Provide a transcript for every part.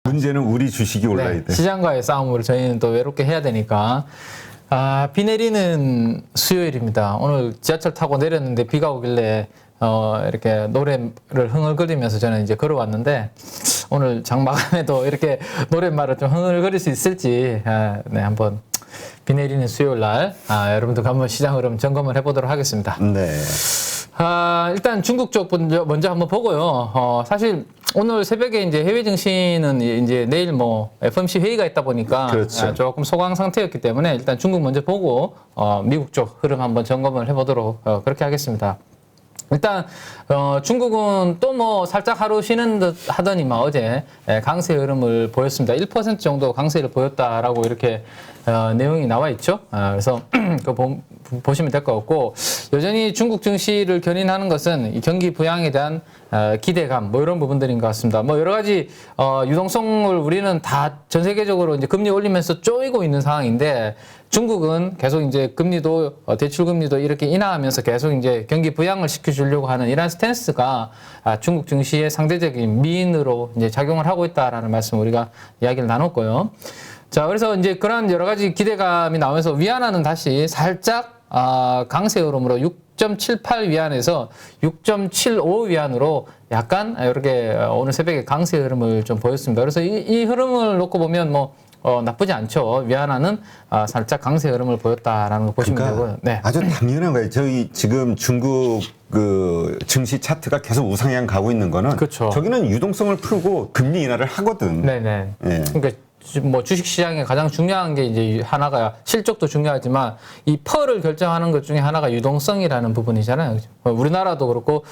문제는 우리 주식이 올라야 네, 돼. 시장과의 싸움을 저희는 또 외롭게 해야 되니까. 비 내리는 수요일입니다. 오늘 지하철 타고 내렸는데 비가 오길래 이렇게 노래를 흥얼거리면서 저는 이제 걸어왔는데 오늘 장마감에도 이렇게 노랫말을 좀 흥얼거릴 수 있을지 네, 한번 비 내리는 수요일 날 여러분들과 한번 시장 흐름 점검을 해보도록 하겠습니다. 네. 일단 중국 쪽 먼저 한번 보고요. 사실 오늘 새벽에 이제 해외 증시는 이제 내일 뭐 FOMC 회의가 있다 보니까 그렇죠. 조금 소강 상태였기 때문에 일단 중국 먼저 보고 미국 쪽 흐름 한번 점검을 해보도록 그렇게 하겠습니다. 일단 중국은 또 뭐 살짝 하루 쉬는 듯 하더니만 어제 강세 흐름을 보였습니다. 1% 정도 강세를 보였다라고 이렇게 내용이 나와 있죠. 그래서 그거 보시면 될 것 같고, 여전히 중국 증시를 견인하는 것은 이 경기 부양에 대한 기대감 뭐 이런 부분들인 것 같습니다. 뭐 여러 가지 유동성을 우리는 다 전 세계적으로 이제 금리 올리면서 쪼이고 있는 상황인데, 중국은 계속 이제 금리도 대출 금리도 이렇게 인하하면서 계속 이제 경기 부양을 시켜주려고 하는 이러한 스탠스가 중국 증시의 상대적인 미인으로 이제 작용을 하고 있다라는 말씀 우리가 이야기를 나눴고요. 자, 그래서 이제 그런 여러 가지 기대감이 나오면서 위안화는 다시 살짝 강세 흐름으로 6.78 위안에서 6.75 위안으로 약간 이렇게 오늘 새벽에 강세 흐름을 좀 보였습니다. 그래서 이 흐름을 놓고 보면 뭐 나쁘지 않죠. 위안화는 살짝 강세 흐름을 보였다라는 거 보시면 되고요. 네. 아주 당연한 거예요. 저희 지금 중국 그 증시 차트가 계속 우상향 가고 있는 거는, 그렇죠. 저기는 유동성을 풀고 금리 인하를 하거든. 네네. 예. 그러니까 뭐 주식 시장에 가장 중요한 게 이제 하나가 실적도 중요하지만 이 펄을 결정하는 것 중에 하나가 유동성이라는 부분이잖아요. 그죠? 우리나라도 그렇고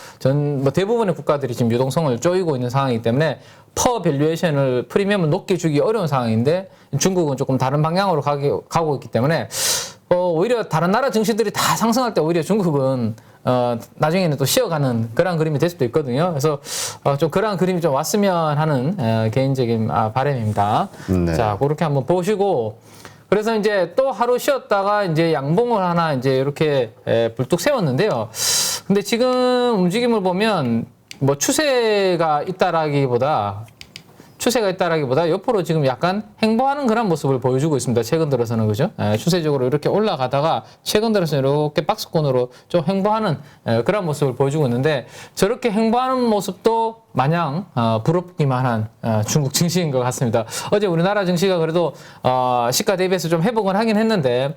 뭐 대부분의 국가들이 지금 유동성을 쪼이고 있는 상황이기 때문에 퍼 밸류에이션을 프리미엄을 높게 주기 어려운 상황인데, 중국은 조금 다른 방향으로 가고 있기 때문에 오히려 다른 나라 증시들이 다 상승할 때 오히려 중국은 나중에는 또 쉬어가는 그런 그림이 될 수도 있거든요. 그래서 좀 그런 그림이 좀 왔으면 하는 개인적인 바람입니다. 네. 자, 그렇게 한번 보시고, 그래서 이제 또 하루 쉬었다가 이제 양봉을 하나 이제 이렇게 불뚝 세웠는데요. 근데 지금 움직임을 보면 뭐 추세가 있다라기보다 옆으로 지금 약간 행보하는 그런 모습을 보여주고 있습니다. 최근 들어서는, 그죠? 추세적으로 이렇게 올라가다가 최근 들어서는 이렇게 박스권으로 좀 행보하는 그런 모습을 보여주고 있는데, 저렇게 행보하는 모습도 마냥 부럽기만 한 중국 증시인 것 같습니다. 어제 우리나라 증시가 그래도 시가 대비해서 좀 회복을 하긴 했는데,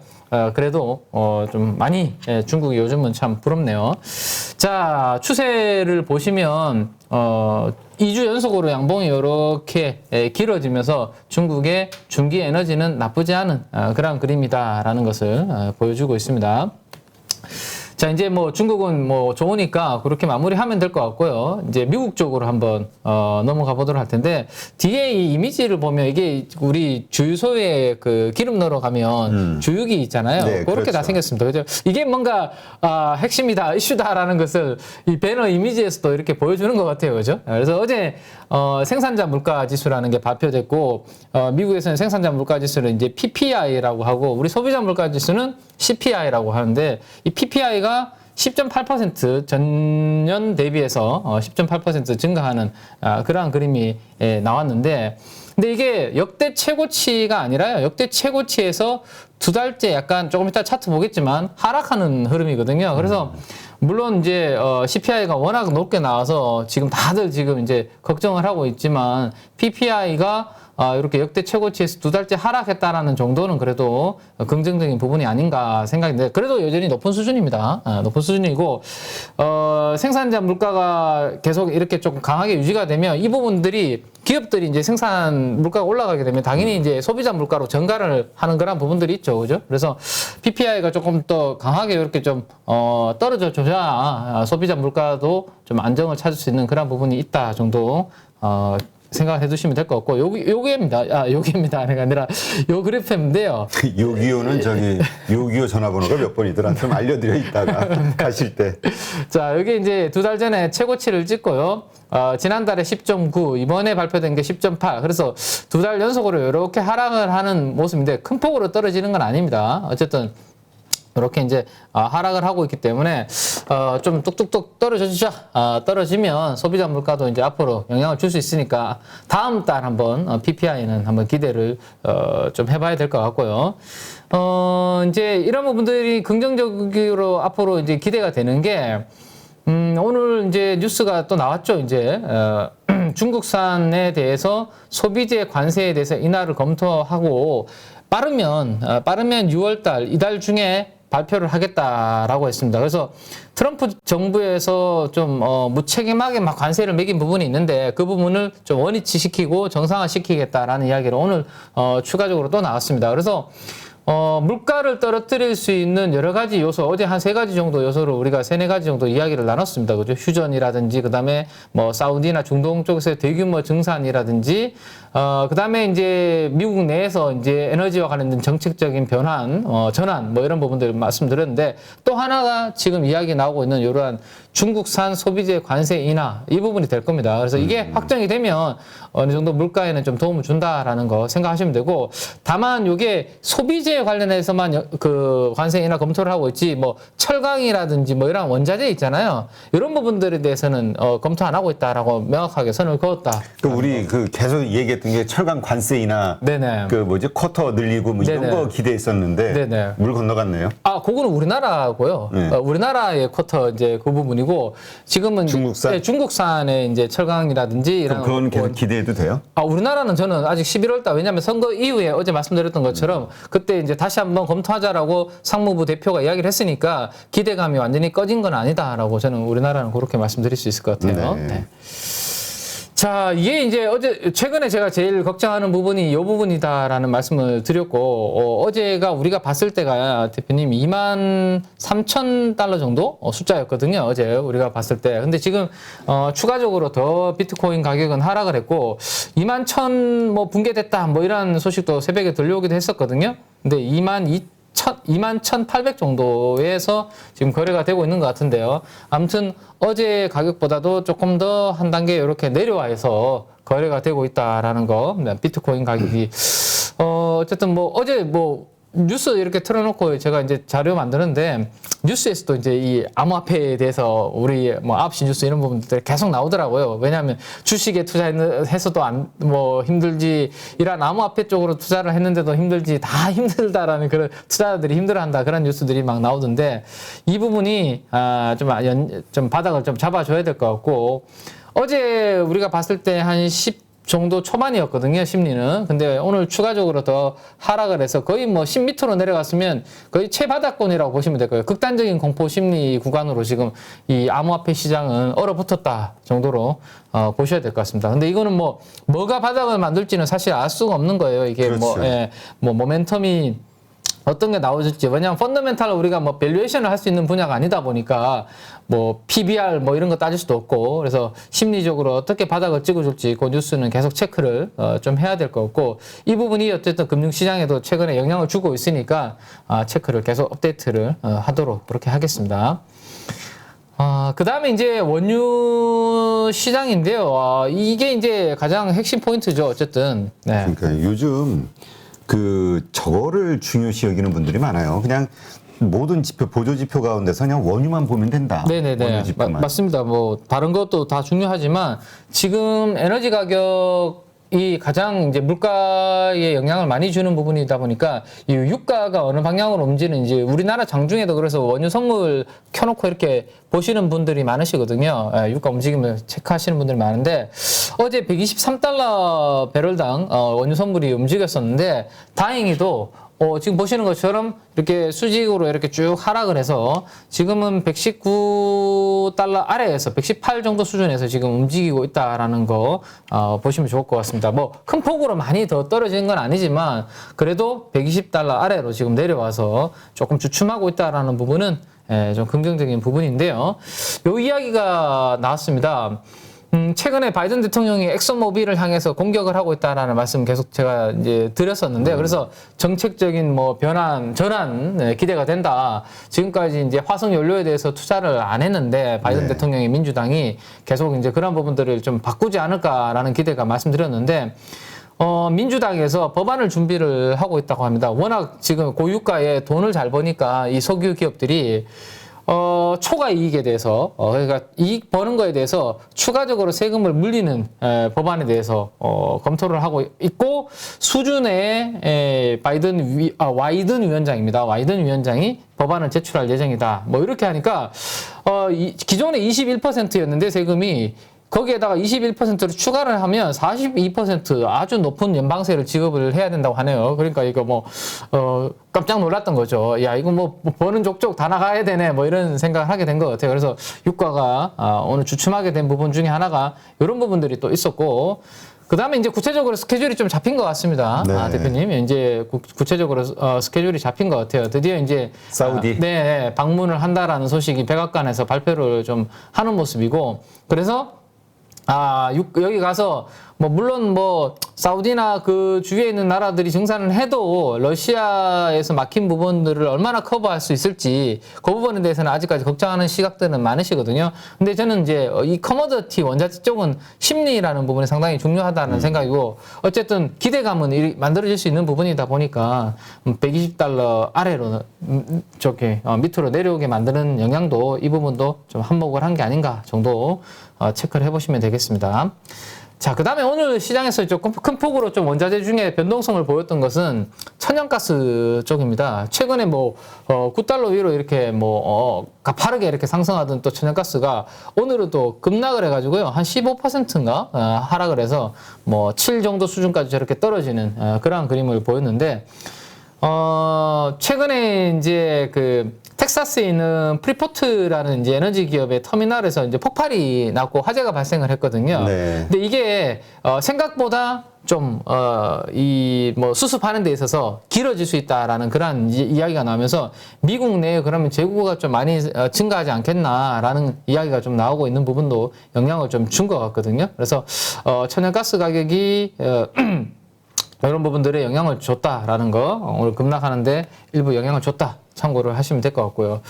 그래도 좀 많이 중국이 요즘은 참 부럽네요. 자, 추세를 보시면 2주 연속으로 양봉이 이렇게 길어지면서 중국의 중기 에너지는 나쁘지 않은 그런 그림이다라는 것을 보여주고 있습니다. 자, 이제 뭐 중국은 뭐 좋으니까 그렇게 마무리하면 될 것 같고요. 이제 미국 쪽으로 한번 넘어가 보도록 할 텐데, 뒤에 이 이미지를 보면 이게 우리 주유소에 그 기름 넣으러 가면 주유기 있잖아요. 네, 그렇게 그렇죠. 다 생겼습니다. 그죠? 이게 뭔가 핵심이다, 이슈다라는 것을 이 배너 이미지에서도 이렇게 보여주는 것 같아요. 그죠? 그래서 어제 생산자 물가 지수라는 게 발표됐고, 미국에서는 생산자 물가 지수를 이제 PPI라고 하고, 우리 소비자 물가 지수는 CPI라고 하는데, 이 PPI가 10.8% 전년 대비해서 10.8% 증가하는 그러한 그림이 나왔는데, 근데 이게 역대 최고치가 아니라요. 역대 최고치에서 두 달째 약간 조금 이따 차트 보겠지만 하락하는 흐름이거든요. 그래서 물론 이제 CPI가 워낙 높게 나와서 지금 다들 지금 이제 걱정을 하고 있지만, PPI가 이렇게 역대 최고치에서 두 달째 하락했다라는 정도는 그래도 긍정적인 부분이 아닌가 생각인데, 그래도 여전히 높은 수준입니다. 높은 수준이고, 생산자 물가가 계속 이렇게 조금 강하게 유지가 되면 이 부분들이, 기업들이 이제 생산 물가가 올라가게 되면 당연히 이제 소비자 물가로 전가를 하는 그런 부분들이 있죠. 그죠? 그래서 PPI가 조금 더 강하게 이렇게 좀 떨어져 줘야 소비자 물가도 좀 안정을 찾을 수 있는 그런 부분이 있다 정도 생각해 두시면 될 것 같고, 여기입니다. 아니라 요 그래프인데요. 요기요는 저기 요기요 전화번호가 몇 번이더라. 좀 알려드려 이따가 가실 때. 자, 여기 이제 두 달 전에 최고치를 찍고요. 지난달에 10.9, 이번에 발표된 게 10.8. 그래서 두 달 연속으로 이렇게 하락을 하는 모습인데 큰 폭으로 떨어지는 건 아닙니다. 어쨌든 이렇게 이제 하락을 하고 있기 때문에 좀 뚝뚝뚝 떨어지죠. 떨어지면 소비자 물가도 이제 앞으로 영향을 줄 수 있으니까 다음 달 한번 PPI는 한번 기대를 좀 해봐야 될 것 같고요. 이제 이런 부분들이 긍정적으로 앞으로 이제 기대가 되는 게 오늘 이제 뉴스가 또 나왔죠. 이제 중국산에 대해서 소비재 관세에 대해서 인하를 검토하고 빠르면 6월달 이달 중에 발표를 하겠다라고 했습니다. 그래서 트럼프 정부에서 좀 무책임하게 막 관세를 매긴 부분이 있는데 그 부분을 좀 원위치시키고 정상화시키겠다라는 이야기를 오늘 추가적으로 또 나왔습니다. 그래서 물가를 떨어뜨릴 수 있는 여러 가지 요소, 어제 한 3가지 정도 요소를 우리가 3-4가지 정도 이야기를 나눴습니다. 그죠? 휴전이라든지, 그 다음에 뭐 사우디나 중동 쪽에서의 대규모 증산이라든지, 그 다음에 이제 미국 내에서 이제 에너지와 관련된 정책적인 변환, 전환, 뭐 이런 부분들 말씀드렸는데 또 하나가 지금 이야기 나오고 있는 이러한 중국산 소비재 관세 인하, 이 부분이 될 겁니다. 그래서 이게 확정이 되면 어느 정도 물가에는 좀 도움을 준다라는 거 생각하시면 되고, 다만 이게 소비재 관련해서만 그 관세 인하 검토를 하고 있지, 뭐 철강이라든지 뭐 이런 원자재 있잖아요. 이런 부분들에 대해서는 검토 안 하고 있다라고 명확하게 선을 그었다. 그 우리 그 계속 얘기했던 게 철강 관세 인하, 네네. 그 뭐지 쿼터 늘리고 뭐 이런 네네. 거 기대했었는데 네네. 물 건너갔네요. 그거는 우리나라고요. 네. 우리나라의 쿼터 이제 그 부분이고, 지금은 중국산? 네, 중국산의 이제 철강이라든지 이런 그건 계속 기대해도 돼요? 우리나라는 저는 아직 11월달, 왜냐하면 선거 이후에 어제 말씀드렸던 것처럼 그때 이제 다시 한번 검토하자라고 상무부 대표가 이야기를 했으니까 기대감이 완전히 꺼진 건 아니다라고 저는 우리나라는 그렇게 말씀드릴 수 있을 것 같아요. 네. 네. 자, 이게 이제 최근에 제가 제일 걱정하는 부분이 이 부분이다라는 말씀을 드렸고, 어제가 우리가 봤을 때가 대표님 23,000달러 정도 숫자였거든요. 어제 우리가 봤을 때. 근데 지금, 추가적으로 더 비트코인 가격은 하락을 했고, 21,000 뭐 붕괴됐다 뭐 이런 소식도 새벽에 들려오기도 했었거든요. 근데 21,800 정도에서 지금 거래가 되고 있는 것 같은데요. 아무튼 어제 가격보다도 조금 더 한 단계 이렇게 내려와서 거래가 되고 있다라는 거. 비트코인 가격이 어쨌든 뭐 어제 뭐 뉴스 이렇게 틀어놓고 제가 이제 자료 만드는데 뉴스에서도 이제 이 암호화폐에 대해서 우리 뭐 9시 뉴스 이런 부분들 계속 나오더라고요. 왜냐하면 주식에 투자해서도 뭐 힘들지, 이런 암호화폐 쪽으로 투자를 했는데도 힘들지, 다 힘들다라는 그런 투자자들이 힘들어한다, 그런 뉴스들이 막 나오던데 이 부분이 좀 바닥을 좀 잡아줘야 될 것 같고, 어제 우리가 봤을 때 한 10 정도 초반이었거든요, 심리는. 근데 오늘 추가적으로 더 하락을 해서 거의 뭐 10m로 내려갔으면 거의 최바닥권이라고 보시면 될 거예요. 극단적인 공포 심리 구간으로 지금 이 암호화폐 시장은 얼어붙었다 정도로 보셔야 될 것 같습니다. 근데 이거는 뭐가 바닥을 만들지는 사실 알 수가 없는 거예요. 이게 그렇죠. 모멘텀이 어떤 게 나오실지. 왜냐하면 펀더멘탈 우리가 뭐 밸류에이션을 할 수 있는 분야가 아니다 보니까 뭐 PBR 뭐 이런 거 따질 수도 없고, 그래서 심리적으로 어떻게 바닥을 찍어줄지 그 뉴스는 계속 체크를 좀 해야 될 것 같고, 이 부분이 어쨌든 금융시장에도 최근에 영향을 주고 있으니까 체크를 계속 업데이트를 하도록 그렇게 하겠습니다. 그 다음에 이제 원유 시장인데요. 이게 이제 가장 핵심 포인트죠. 어쨌든. 네. 그러니까 요즘 저거를 중요시 여기는 분들이 많아요. 그냥 모든 지표, 보조 지표 가운데서 그냥 원유만 보면 된다. 네네네. 원유 지표만. 맞습니다. 뭐, 다른 것도 다 중요하지만 지금 에너지 가격이 가장 이제 물가에 영향을 많이 주는 부분이다 보니까 이 유가가 어느 방향으로 움직이는지, 우리나라 장중에도 그래서 원유 선물 켜놓고 이렇게 보시는 분들이 많으시거든요. 유가 움직임을 체크하시는 분들이 많은데, 어제 123달러 배럴당 원유 선물이 움직였었는데, 다행히도 지금 보시는 것처럼 이렇게 수직으로 이렇게 쭉 하락을 해서 지금은 119달러 아래에서 118 정도 수준에서 지금 움직이고 있다라는 거 보시면 좋을 것 같습니다. 뭐 큰 폭으로 많이 더 떨어지는 건 아니지만 그래도 120달러 아래로 지금 내려와서 조금 주춤하고 있다라는 부분은 좀 긍정적인 부분인데요. 요 이야기가 나왔습니다. 최근에 바이든 대통령이 엑슨모빌을 향해서 공격을 하고 있다라는 말씀 계속 제가 이제 드렸었는데, 그래서 정책적인 뭐 변환, 전환 기대가 된다. 지금까지 이제 화석 연료에 대해서 투자를 안 했는데 바이든 대통령이 민주당이 계속 이제 그런 부분들을 좀 바꾸지 않을까라는 기대가 말씀드렸는데, 민주당에서 법안을 준비를 하고 있다고 합니다. 워낙 지금 고유가에 돈을 잘 버니까 이 석유 기업들이 초과 이익에 대해서 그러니까 이익 버는 거에 대해서 추가적으로 세금을 물리는 법안에 대해서 검토를 하고 있고 수준의 와이든 위원장입니다. 와이든 위원장이 법안을 제출할 예정이다. 뭐 이렇게 하니까 기존에 21%였는데 세금이 거기에다가 21%를 추가를 하면 42% 아주 높은 연방세를 지급을 해야 된다고 하네요. 그러니까 이거 뭐, 깜짝 놀랐던 거죠. 야, 이거 뭐, 버는 족족 다 나가야 되네. 뭐 이런 생각을 하게 된 것 같아요. 그래서 유가가 오늘 주춤하게 된 부분 중에 하나가 이런 부분들이 또 있었고, 그 다음에 이제 구체적으로 스케줄이 좀 잡힌 것 같습니다. 네. 대표님. 이제 구체적으로 스케줄이 잡힌 것 같아요. 드디어 이제. 사우디. 네, 방문을 한다라는 소식이 백악관에서 발표를 좀 하는 모습이고, 그래서 여기 가서, 물론 사우디나 그 주위에 있는 나라들이 증산을 해도 러시아에서 막힌 부분들을 얼마나 커버할 수 있을지, 그 부분에 대해서는 아직까지 걱정하는 시각들은 많으시거든요. 근데 저는 이제 이 커머더티 원자재 쪽은 심리라는 부분이 상당히 중요하다는 생각이고, 어쨌든 기대감은 만들어질 수 있는 부분이다 보니까, $120 아래로, 밑으로 내려오게 만드는 영향도 이 부분도 좀 한몫을 한 게 아닌가 정도 체크를 해보시면 되겠습니다. 자, 그 다음에 오늘 시장에서 좀 큰 폭으로 좀 원자재 중에 변동성을 보였던 것은 천연가스 쪽입니다. 최근에 $9 위로 이렇게 가파르게 이렇게 상승하던 또 천연가스가 오늘은 또 급락을 해가지고요. 한 15%인가 하락을 해서 7 정도 수준까지 저렇게 떨어지는 그러한 그림을 보였는데, 최근에 이제 텍사스에 있는 프리포트라는 이제 에너지 기업의 터미널에서 이제 폭발이 났고 화재가 발생을 했거든요. 네. 근데 이게 생각보다 좀 수습하는 데 있어서 길어질 수 있다라는 그런 이야기가 나오면서 미국 내에 그러면 재고가 좀 많이 증가하지 않겠나라는 이야기가 좀 나오고 있는 부분도 영향을 좀 준 것 같거든요. 그래서 천연가스 가격이 이런 부분들에 영향을 줬다라는 거, 오늘 급락하는데 일부 영향을 줬다. 참고를 하시면 될 것 같고요.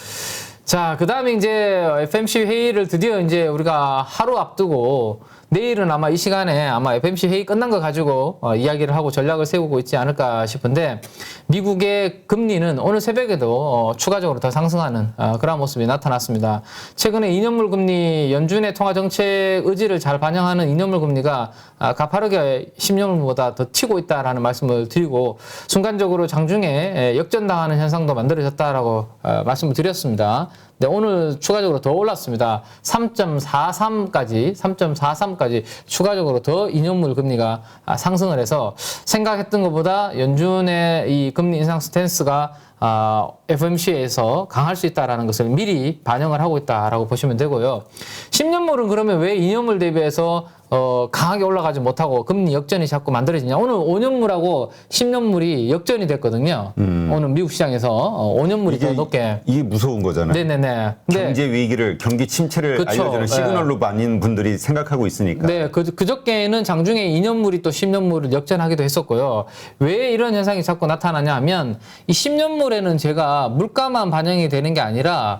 자, 그 다음에 이제 FMC 회의를 드디어 이제 우리가 하루 앞두고 내일은 아마 이 시간에 아마 FMC 회의 끝난 거 가지고 이야기를 하고 전략을 세우고 있지 않을까 싶은데, 미국의 금리는 오늘 새벽에도 추가적으로 더 상승하는 그런 모습이 나타났습니다. 최근에 2년물 금리, 연준의 통화정책 의지를 잘 반영하는 2년물 금리가 가파르게 10년물보다 더 튀고 있다라는 말씀을 드리고, 순간적으로 장중에 역전당하는 현상도 만들어졌다라고 말씀을 드렸습니다. 네, 오늘 추가적으로 더 올랐습니다. 3.43까지 추가적으로 더 2년물 금리가 상승을 해서 생각했던 것보다 연준의 이 금리 인상 스탠스가 FOMC에서 강할 수 있다는 것을 미리 반영을 하고 있다라고 보시면 되고요. 10년물은 그러면 왜 2년물 대비해서 강하게 올라가지 못하고 금리 역전이 자꾸 만들어지냐. 오늘 5년물하고 10년물이 역전이 됐거든요. 오늘 미국 시장에서 5년물이 더 높게. 이게 무서운 거잖아요. 네네네. 경제 위기를, 경기 침체를 그쵸. 알려주는 시그널로 많은 분들이 생각하고 있으니까. 네, 그저께는 장중에 2년물이 또 10년물을 역전하기도 했었고요. 왜 이런 현상이 자꾸 나타나냐 하면, 이 10년물에는 제가 물가만 반영이 되는 게 아니라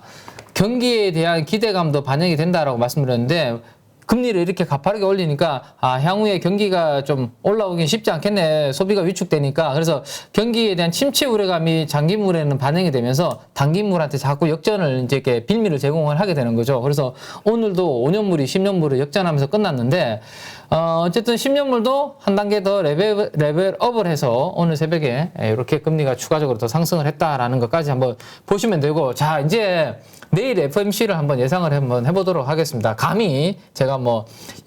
경기에 대한 기대감도 반영이 된다라고 말씀드렸는데, 금리를 이렇게 가파르게 올리니까 향후에 경기가 좀 올라오긴 쉽지 않겠네. 소비가 위축되니까. 그래서 경기에 대한 침체 우려감이 장기물에는 반영이 되면서 단기물한테 자꾸 역전을 이제 이렇게 빌미를 제공을 하게 되는 거죠. 그래서 오늘도 5년물이 10년물을 역전하면서 끝났는데, 어쨌든 10년물도 한 단계 더 레벨업을 해서 오늘 새벽에 이렇게 금리가 추가적으로 더 상승을 했다라는 것까지 한번 보시면 되고, 자, 이제 내일 FOMC를 한번 예상을 한번 해보도록 하겠습니다. 감히 제가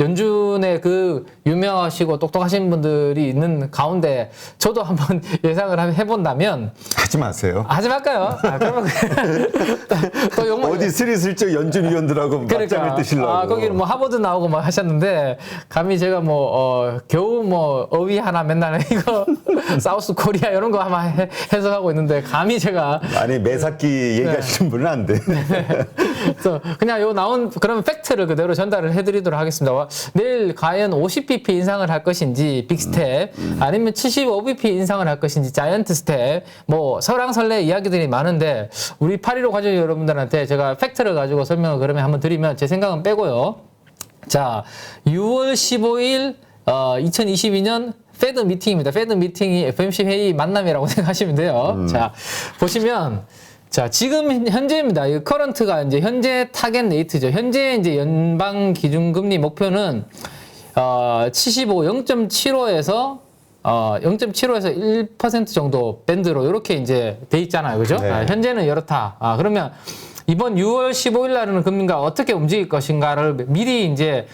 연준의 그 유명하시고 똑똑하신 분들이 있는 가운데 저도 한번 예상을 해본다면. 하지 마세요. 하지 말까요? 그러면 또 욕만. 어디 스리슬쩍 연준 위원들하고 맞짱을 뜨시려고. 거기는 하버드 나오고 하셨는데, 감히 제가 겨우 어휘 하나 맨날 이거 사우스 코리아 이런 거 아마 해석하고 있는데, 감히 제가. 아니, 매사끼 얘기하시는 분은 안 돼. 그래서 그냥 나온 그러면 팩트를 그대로 전달을 해드리도록 하겠습니다. 내일 과연 50bp 인상을 할 것인지 빅스텝, 아니면 75bp 인상을 할 것인지 자이언트 스텝, 설왕설래 이야기들이 많은데, 우리 815 가족 여러분들한테 제가 팩트를 가지고 설명을 그러면 한번 드리면, 제 생각은 빼고요. 자, 6월 15일 2022년 페드 미팅입니다. 페드 미팅이 FOMC 회의 만남이라고 생각하시면 돼요. 자, 보시면 자, 지금 현재입니다. 이 커런트가 이제 현재 타겟 레이트죠. 현재 이제 연방 기준금리 목표는 75, 0.75에서 0.75에서 1% 정도 밴드로 이렇게 이제 돼 있잖아요. 그죠? 네. 현재는 이렇다. 그러면 이번 6월 15일 날은 금리가 어떻게 움직일 것인가를 미리 이제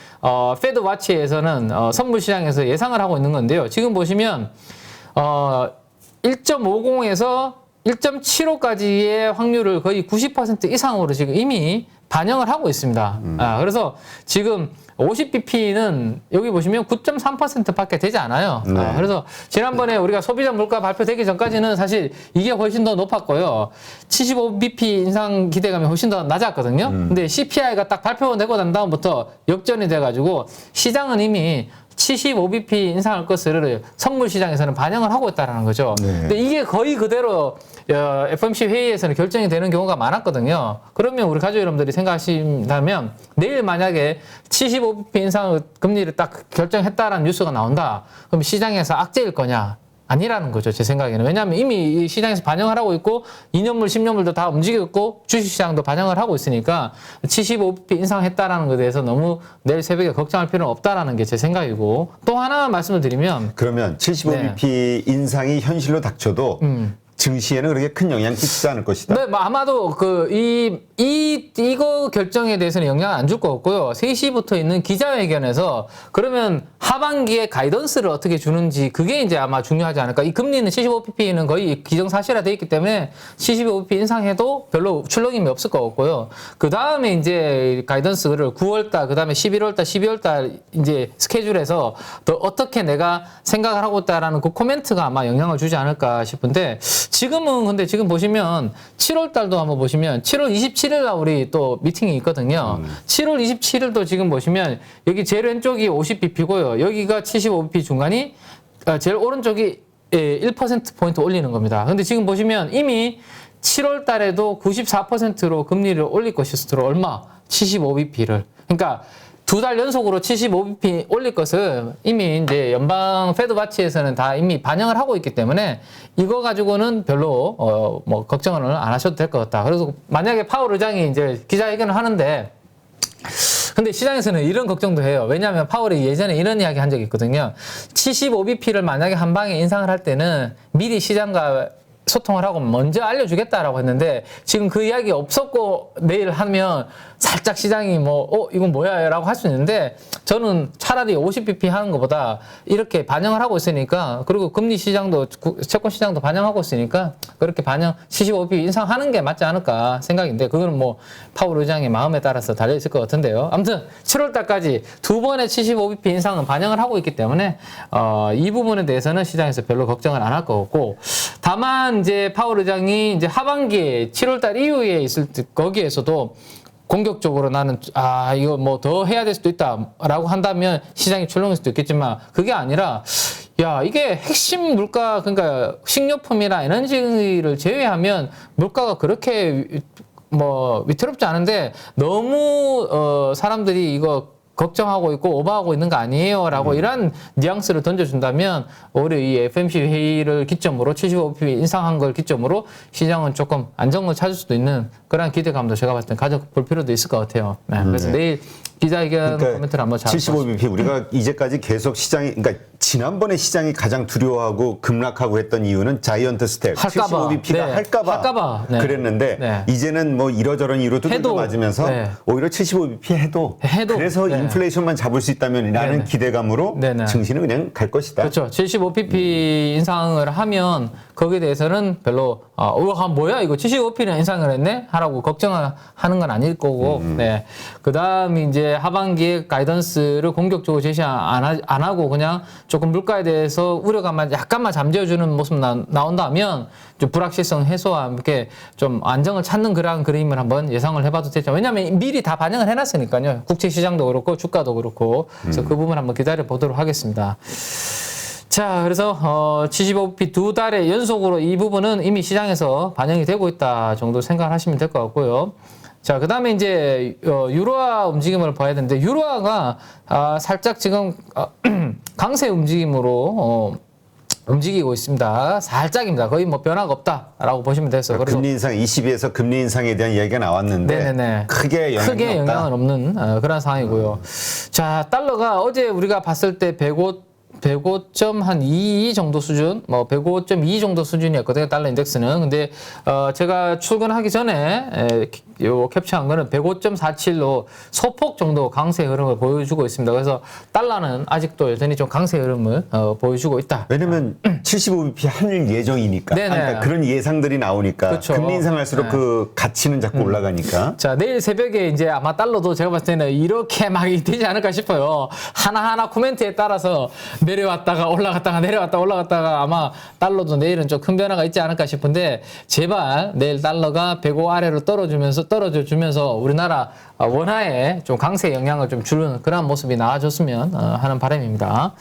페드 와치에서는 선물 시장에서 예상을 하고 있는 건데요. 지금 보시면 1.50에서 1.75까지의 확률을 거의 90% 이상으로 지금 이미 반영을 하고 있습니다. 그래서 지금 50bp는 여기 보시면 9.3%밖에 되지 않아요. 네. 그래서 지난번에 우리가 소비자 물가 발표되기 전까지는 사실 이게 훨씬 더 높았고요. 75bp 인상 기대감이 훨씬 더 낮았거든요. 근데 CPI가 딱 발표되고 난 다음부터 역전이 돼가지고 시장은 이미 75bp 인상할 것을 선물 시장에서는 반영을 하고 있다는 거죠. 네. 근데 이게 거의 그대로 FOMC 회의에서는 결정이 되는 경우가 많았거든요. 그러면 우리 가족 여러분들이 생각하신다면 내일 만약에 75bp 인상 금리를 딱 결정했다라는 뉴스가 나온다. 그럼 시장에서 악재일 거냐? 아니라는 거죠, 제 생각에는. 왜냐하면 이미 이 시장에서 반영을 하고 있고 2년물, 10년물도 다 움직이고 있고 주식시장도 반영을 하고 있으니까 75bp 인상했다라는 것에 대해서 너무 내일 새벽에 걱정할 필요는 없다라는 게 제 생각이고, 또 하나 말씀을 드리면 그러면 75bp 인상이 현실로 닥쳐도 증시에는 그렇게 큰 영향 끼치지 않을 것이다. 네, 뭐 아마도 이거 결정에 대해서는 영향을 안 줄 것 같고요. 3시부터 있는 기자회견에서 그러면 하반기에 가이던스를 어떻게 주는지 그게 이제 아마 중요하지 않을까. 이 금리는 75bp는 거의 기정사실화되어 있기 때문에 75bp 인상해도 별로 출렁임이 없을 것 같고요. 그 다음에 이제 가이던스를 9월달, 그 다음에 11월달, 12월달 이제 스케줄에서 더 어떻게 내가 생각을 하고 있다라는 그 코멘트가 아마 영향을 주지 않을까 싶은데, 지금은 근데 지금 보시면 7월 달도 한번 보시면 7월 27일 날 우리 또 미팅이 있거든요. 7월 27일도 지금 보시면 여기 제일 왼쪽이 50bp고요. 여기가 75bp 중간이 제일 오른쪽이 1%포인트 올리는 겁니다. 근데 지금 보시면 이미 7월 달에도 94%로 금리를 올릴 것이었으로 얼마? 75bp를. 그러니까 2달 연속으로 75bp 올릴 것을 이미 이제 연방 페드 와치에서는 다 이미 반영을 하고 있기 때문에 이거 가지고는 별로 뭐 걱정을 안 하셔도 될 것 같다. 그래서 만약에 파월 의장이 이제 기자회견을 하는데, 근데 시장에서는 이런 걱정도 해요. 왜냐하면 파월이 예전에 이런 이야기 한 적이 있거든요. 75bp를 만약에 한 방에 인상을 할 때는 미리 시장과 소통을 하고 먼저 알려주겠다라고 했는데, 지금 그 이야기 없었고 내일 하면 살짝 시장이 이건 뭐야? 라고 할 수 있는데, 저는 차라리 50bp 하는 것보다 이렇게 반영을 하고 있으니까, 그리고 금리 시장도, 채권 시장도 반영하고 있으니까, 그렇게 75bp 인상하는 게 맞지 않을까 생각인데, 그거는 뭐, 파월 의장의 마음에 따라서 달려있을 것 같은데요. 아무튼, 7월달까지 2번의 75bp 인상은 반영을 하고 있기 때문에, 이 부분에 대해서는 시장에서 별로 걱정을 안 할 것 같고, 다만, 이제 파월 의장이 이제 하반기에 7월달 이후에 있을 때, 거기에서도 공격적으로 나는 이거 뭐 더 해야 될 수도 있다라고 한다면 시장이 출렁일 수도 있겠지만, 그게 아니라 이게 핵심 물가, 그러니까 식료품이나 에너지를 제외하면 물가가 그렇게 뭐 위태롭지 않은데 너무 사람들이 이거 걱정하고 있고 오버하고 있는 거 아니에요? 라고 이런 뉘앙스를 던져준다면 오히려 이 FOMC 회의를 기점으로 75bp 인상한 걸 기점으로 시장은 조금 안정을 찾을 수도 있는 그런 기대감도 제가 봤을 때 가져볼 필요도 있을 것 같아요. 네, 그래서 내일 기자회견 코멘트를 한번 잘 75bp 우리가 이제까지 계속 시장이, 그러니까 지난번에 시장이 가장 두려워하고 급락하고 했던 이유는 자이언트 스텝 75bp가 할까봐 네. 그랬는데 네. 이제는 뭐 이러저런 이유로 두들겨 해도, 맞으면서 네. 오히려 75bp 해도 그래서 네. 인플레이션만 잡을 수 있다면 라는 네네. 기대감으로 네네. 증시는 그냥 갈 것이다. 그렇죠. 75bp 인상을 하면 거기에 대해서는 별로 뭐야 이거 75bp는 인상을 했네? 하라고 걱정하는 건 아닐 거고 네. 그 다음에 이제 하반기에 가이던스를 공격적으로 제시 안 하고 그냥 조금 물가에 대해서 우려감만 약간만 잠재워주는 모습 나온다면 좀 불확실성 해소와 함께 좀 안정을 찾는 그런 그림을 한번 예상을 해봐도 되죠. 왜냐하면 미리 다 반영을 해놨으니까요. 국채 시장도 그렇고 주가도 그렇고. 그래서 그 부분 한번 기다려 보도록 하겠습니다. 자, 그래서 75bp 2달의 연속으로 이 부분은 이미 시장에서 반영이 되고 있다 정도 생각을 하시면 될 것 같고요. 자, 그 다음에 이제 유로화 움직임을 봐야 되는데, 유로화가 살짝 지금 강세 움직임으로 움직이고 있습니다. 살짝입니다. 거의 뭐 변화가 없다라고 보시면 됐어요. 그래서 금리 인상 22에서 금리 인상에 대한 이야기가 나왔는데 네네네. 크게 영향은 없는 그런 상황이고요. 자, 달러가 어제 우리가 봤을 때 105.2 정도 수준, 뭐 105.2 정도 수준이었거든요. 달러 인덱스는. 근데 제가 출근하기 전에 요 캡처한 거는 105.47로 소폭 정도 강세 흐름을 보여주고 있습니다. 그래서 달러는 아직도 여전히 좀 강세 흐름을 보여주고 있다. 왜냐면 75bp 한일 예정이니까. 네네. 그러니까 그런 예상들이 나오니까 그렇죠. 금리 인상할수록 네. 그 가치는 자꾸 올라가니까. 자, 내일 새벽에 이제 아마 달러도 제가 봤을 때는 이렇게 막 되지 않을까 싶어요. 하나하나 코멘트에 따라서 내려왔다가 올라갔다가 내려왔다가 올라갔다가 아마 달러도 내일은 좀 큰 변화가 있지 않을까 싶은데 제발 내일 달러가 105 아래로 떨어져 주면서 우리나라 원화에 좀 강세 영향을 좀 주는 그런 모습이 나와줬으면 하는 바람입니다.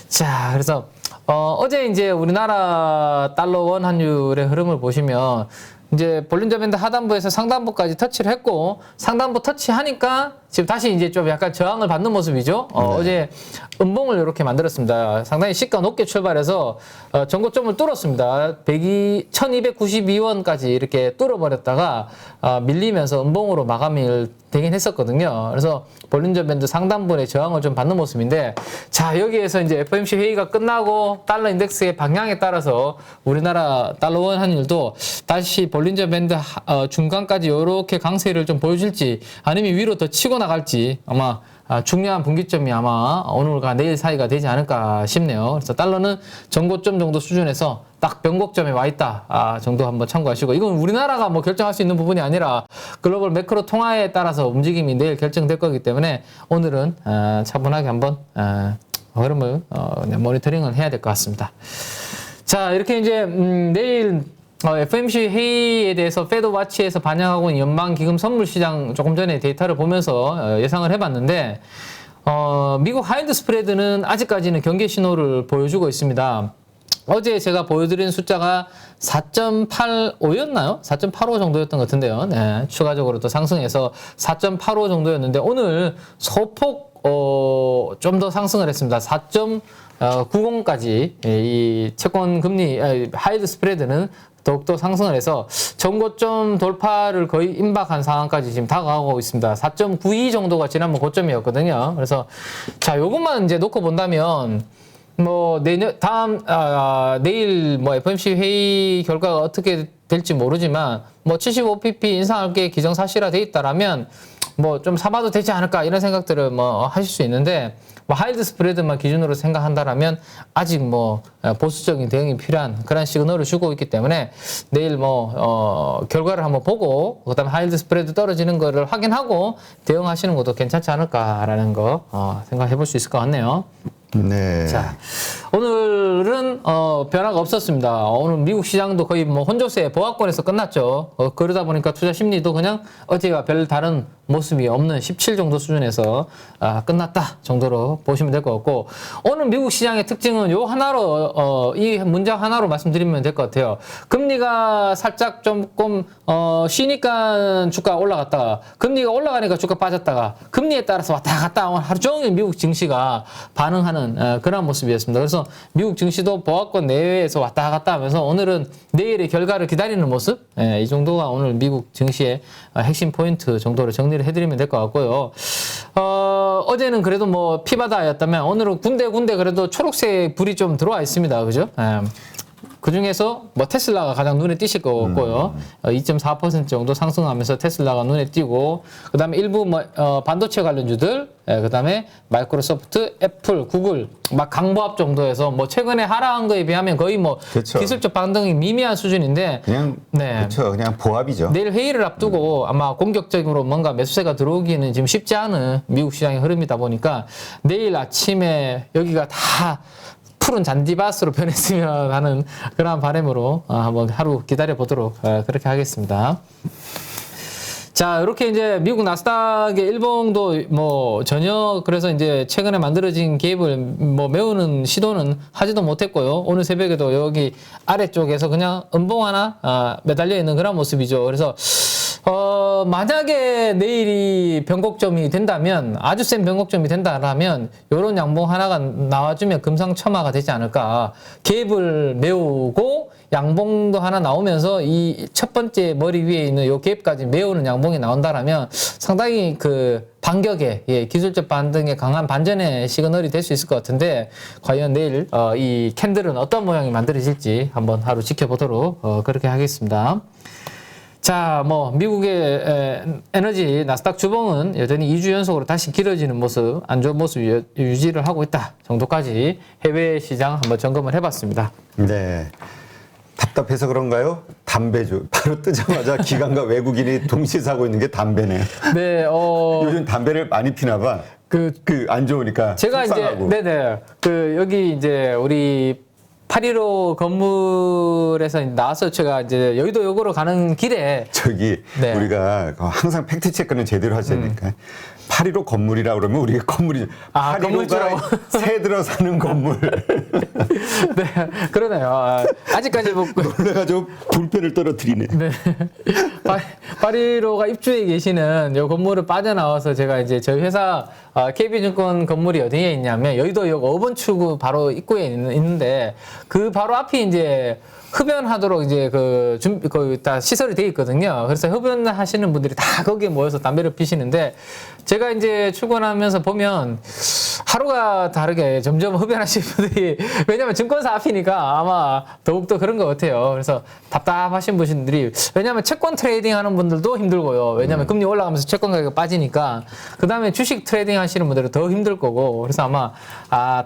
자, 그래서 어제 이제 우리나라 달러 원 환율의 흐름을 보시면 이제 볼린저 밴드 하단부에서 상단부까지 터치를 했고 상단부 터치하니까 지금 다시 이제 좀 약간 저항을 받는 모습이죠. 어제 음봉을 이렇게 만들었습니다. 상당히 시가 높게 출발해서 전고점을 뚫었습니다. 1292원까지 이렇게 뚫어버렸다가 밀리면서 음봉으로 마감이 되긴 했었거든요. 그래서 볼린저 밴드 상단부의 저항을 좀 받는 모습인데 자, 여기에서 이제 FOMC 회의가 끝나고 달러 인덱스의 방향에 따라서 우리나라 달러 원 환율도 다시 볼린저 밴드 중간까지 이렇게 강세를 좀 보여줄지 아니면 위로 더 치고 나갈지 아마 중요한 분기점이 아마 오늘과 내일 사이가 되지 않을까 싶네요. 그래서 달러는 전고점 정도 수준에서 딱 변곡점에 와 있다 정도 한번 참고하시고 이건 우리나라가 뭐 결정할 수 있는 부분이 아니라 글로벌 매크로 통화에 따라서 움직임이 내일 결정될 거기 때문에 오늘은 차분하게 한번 흐름을 그냥 모니터링을 해야 될 것 같습니다. 자, 이렇게 이제 내일 FOMC 회의에 대해서 페드 와치에서 반영하고 있는 연방기금 선물시장 조금 전에 데이터를 보면서 예상을 해봤는데 미국 하이드 스프레드는 아직까지는 경계 신호를 보여주고 있습니다. 어제 제가 보여드린 숫자가 4.85였나요? 4.85 정도였던 것 같은데요. 네, 추가적으로 또 상승해서 4.85 정도였는데 오늘 소폭 좀 더 상승을 했습니다. 4.90까지 이 채권 금리 하이드 스프레드는 더욱더 상승을 해서 전고점 돌파를 거의 임박한 상황까지 지금 다가가고 있습니다. 4.92 정도가 지난번 고점이었거든요. 그래서 자, 요것만 이제 놓고 본다면 뭐 내일 뭐 FOMC 회의 결과가 어떻게 될지 모르지만 뭐 75pp 인상할 게 기정사실화 돼 있다라면 뭐 좀 사봐도 되지 않을까 이런 생각들을 뭐 하실 수 있는데 뭐 하이드 스프레드만 기준으로 생각한다라면 아직 뭐 보수적인 대응이 필요한 그런 시그널을 주고 있기 때문에 내일 뭐 결과를 한번 보고 그다음에 하이드 스프레드 떨어지는 거를 확인하고 대응하시는 것도 괜찮지 않을까라는 거 생각해 볼 수 있을 것 같네요. 네. 자, 오늘은 변화가 없었습니다. 오늘 미국 시장도 거의 뭐 혼조세 보합권에서 끝났죠. 그러다 보니까 투자 심리도 그냥 어제와 별 다른 모습이 없는 17 정도 수준에서 끝났다 정도로 보시면 될 것 같고 오늘 미국 시장의 특징은 요 하나로 이 문장 하나로 말씀드리면 될 것 같아요. 금리가 살짝 조금 쉬니까 주가 올라갔다가 금리가 올라가니까 주가 빠졌다가 금리에 따라서 왔다 갔다 하루 종일 미국 증시가 반응하는 그런 모습이었습니다. 그래서 미국 증시도 보합권 내외에서 왔다 갔다 하면서 오늘은 내일의 결과를 기다리는 모습 이 정도가 오늘 미국 증시의 핵심 포인트 정도로 정리를 해드리면 될 것 같고요. 어제는 그래도 뭐 피바다였다면 오늘은 군데군데 그래도 초록색 불이 좀 들어와 있습니다. 그죠? 그 중에서 뭐 테슬라가 가장 눈에 띄실 것 같고요. 2.4% 정도 상승하면서 테슬라가 눈에 띄고, 그 다음에 일부 뭐, 반도체 관련주들, 그 다음에 마이크로소프트, 애플, 구글, 막 강보합 정도에서 뭐 최근에 하락한 거에 비하면 거의 뭐 그쵸. 기술적 반등이 미미한 수준인데, 그냥 그렇죠. 그냥 보합이죠. 내일 회의를 앞두고 아마 공격적으로 뭔가 매수세가 들어오기는 지금 쉽지 않은 미국 시장의 흐름이다 보니까 내일 아침에 여기가 다 푸른 잔디밭으로 변했으면 하는 그런 바람으로 한번 하루 기다려 보도록 그렇게 하겠습니다. 자, 이렇게 이제 미국 나스닥의 일봉도 뭐 전혀 그래서 이제 최근에 만들어진 갭을 뭐 메우는 시도는 하지도 못했고요. 오늘 새벽에도 여기 아래쪽에서 그냥 음봉 하나 매달려 있는 그런 모습이죠. 그래서 만약에 내일이 변곡점이 된다면, 아주 센 변곡점이 된다라면, 요런 양봉 하나가 나와주면 금상첨화가 되지 않을까. 갭을 메우고, 양봉도 하나 나오면서 이 첫 번째 머리 위에 있는 요 갭까지 메우는 양봉이 나온다라면 상당히 그 반격의, 기술적 반등의 강한 반전의 시그널이 될 수 있을 것 같은데, 과연 내일, 이 캔들은 어떤 모양이 만들어질지 한번 하루 지켜보도록, 그렇게 하겠습니다. 자, 뭐 미국의 에너지 나스닥 주봉은 여전히 2주 연속으로 다시 길어지는 모습, 안 좋은 모습 유지를 하고 있다 정도까지 해외 시장 한번 점검을 해봤습니다. 네. 답답해서 그런가요? 담배죠. 바로 뜨자마자 기관과 외국인이 동시에 사고 있는 게 담배네요. 네, 요즘 담배를 많이 피나 봐. 안 좋으니까. 제가 속상하고. 이제, 네네. 여기 이제 우리 815 건물에서 나와서 제가 이제 여의도 역으로 가는 길에 저기 네. 우리가 항상 팩트 체크는 제대로 하셔야 되니까 815 건물이라 그러면 우리가 건물이 815가 새 들어 사는 건물. 네, 그러네요. 아직까지 뭐 놀래가지고 불펜을 떨어뜨리네. 네. 815가 입주해 계시는 요 건물을 빠져나와서 제가 이제 저희 회사 KB증권 건물이 어디에 있냐면 여의도역 5번 출구 바로 입구에 있는데 그 바로 앞이 이제 흡연하도록 이제 다 시설이 돼 있거든요. 그래서 흡연하시는 분들이 다 거기에 모여서 담배를 피시는데 제가 이제 출근하면서 보면 하루가 다르게 점점 흡연하시는 분들이 왜냐면 증권사 앞이니까 아마 더욱더 그런 것 같아요. 그래서 답답하신 분들이 왜냐면 채권 트레이딩 하는 분들도 힘들고요. 왜냐면 금리 올라가면서 채권 가격이 빠지니까 그 다음에 주식 트레이딩 하시는 분들은 더 힘들 거고 그래서 아마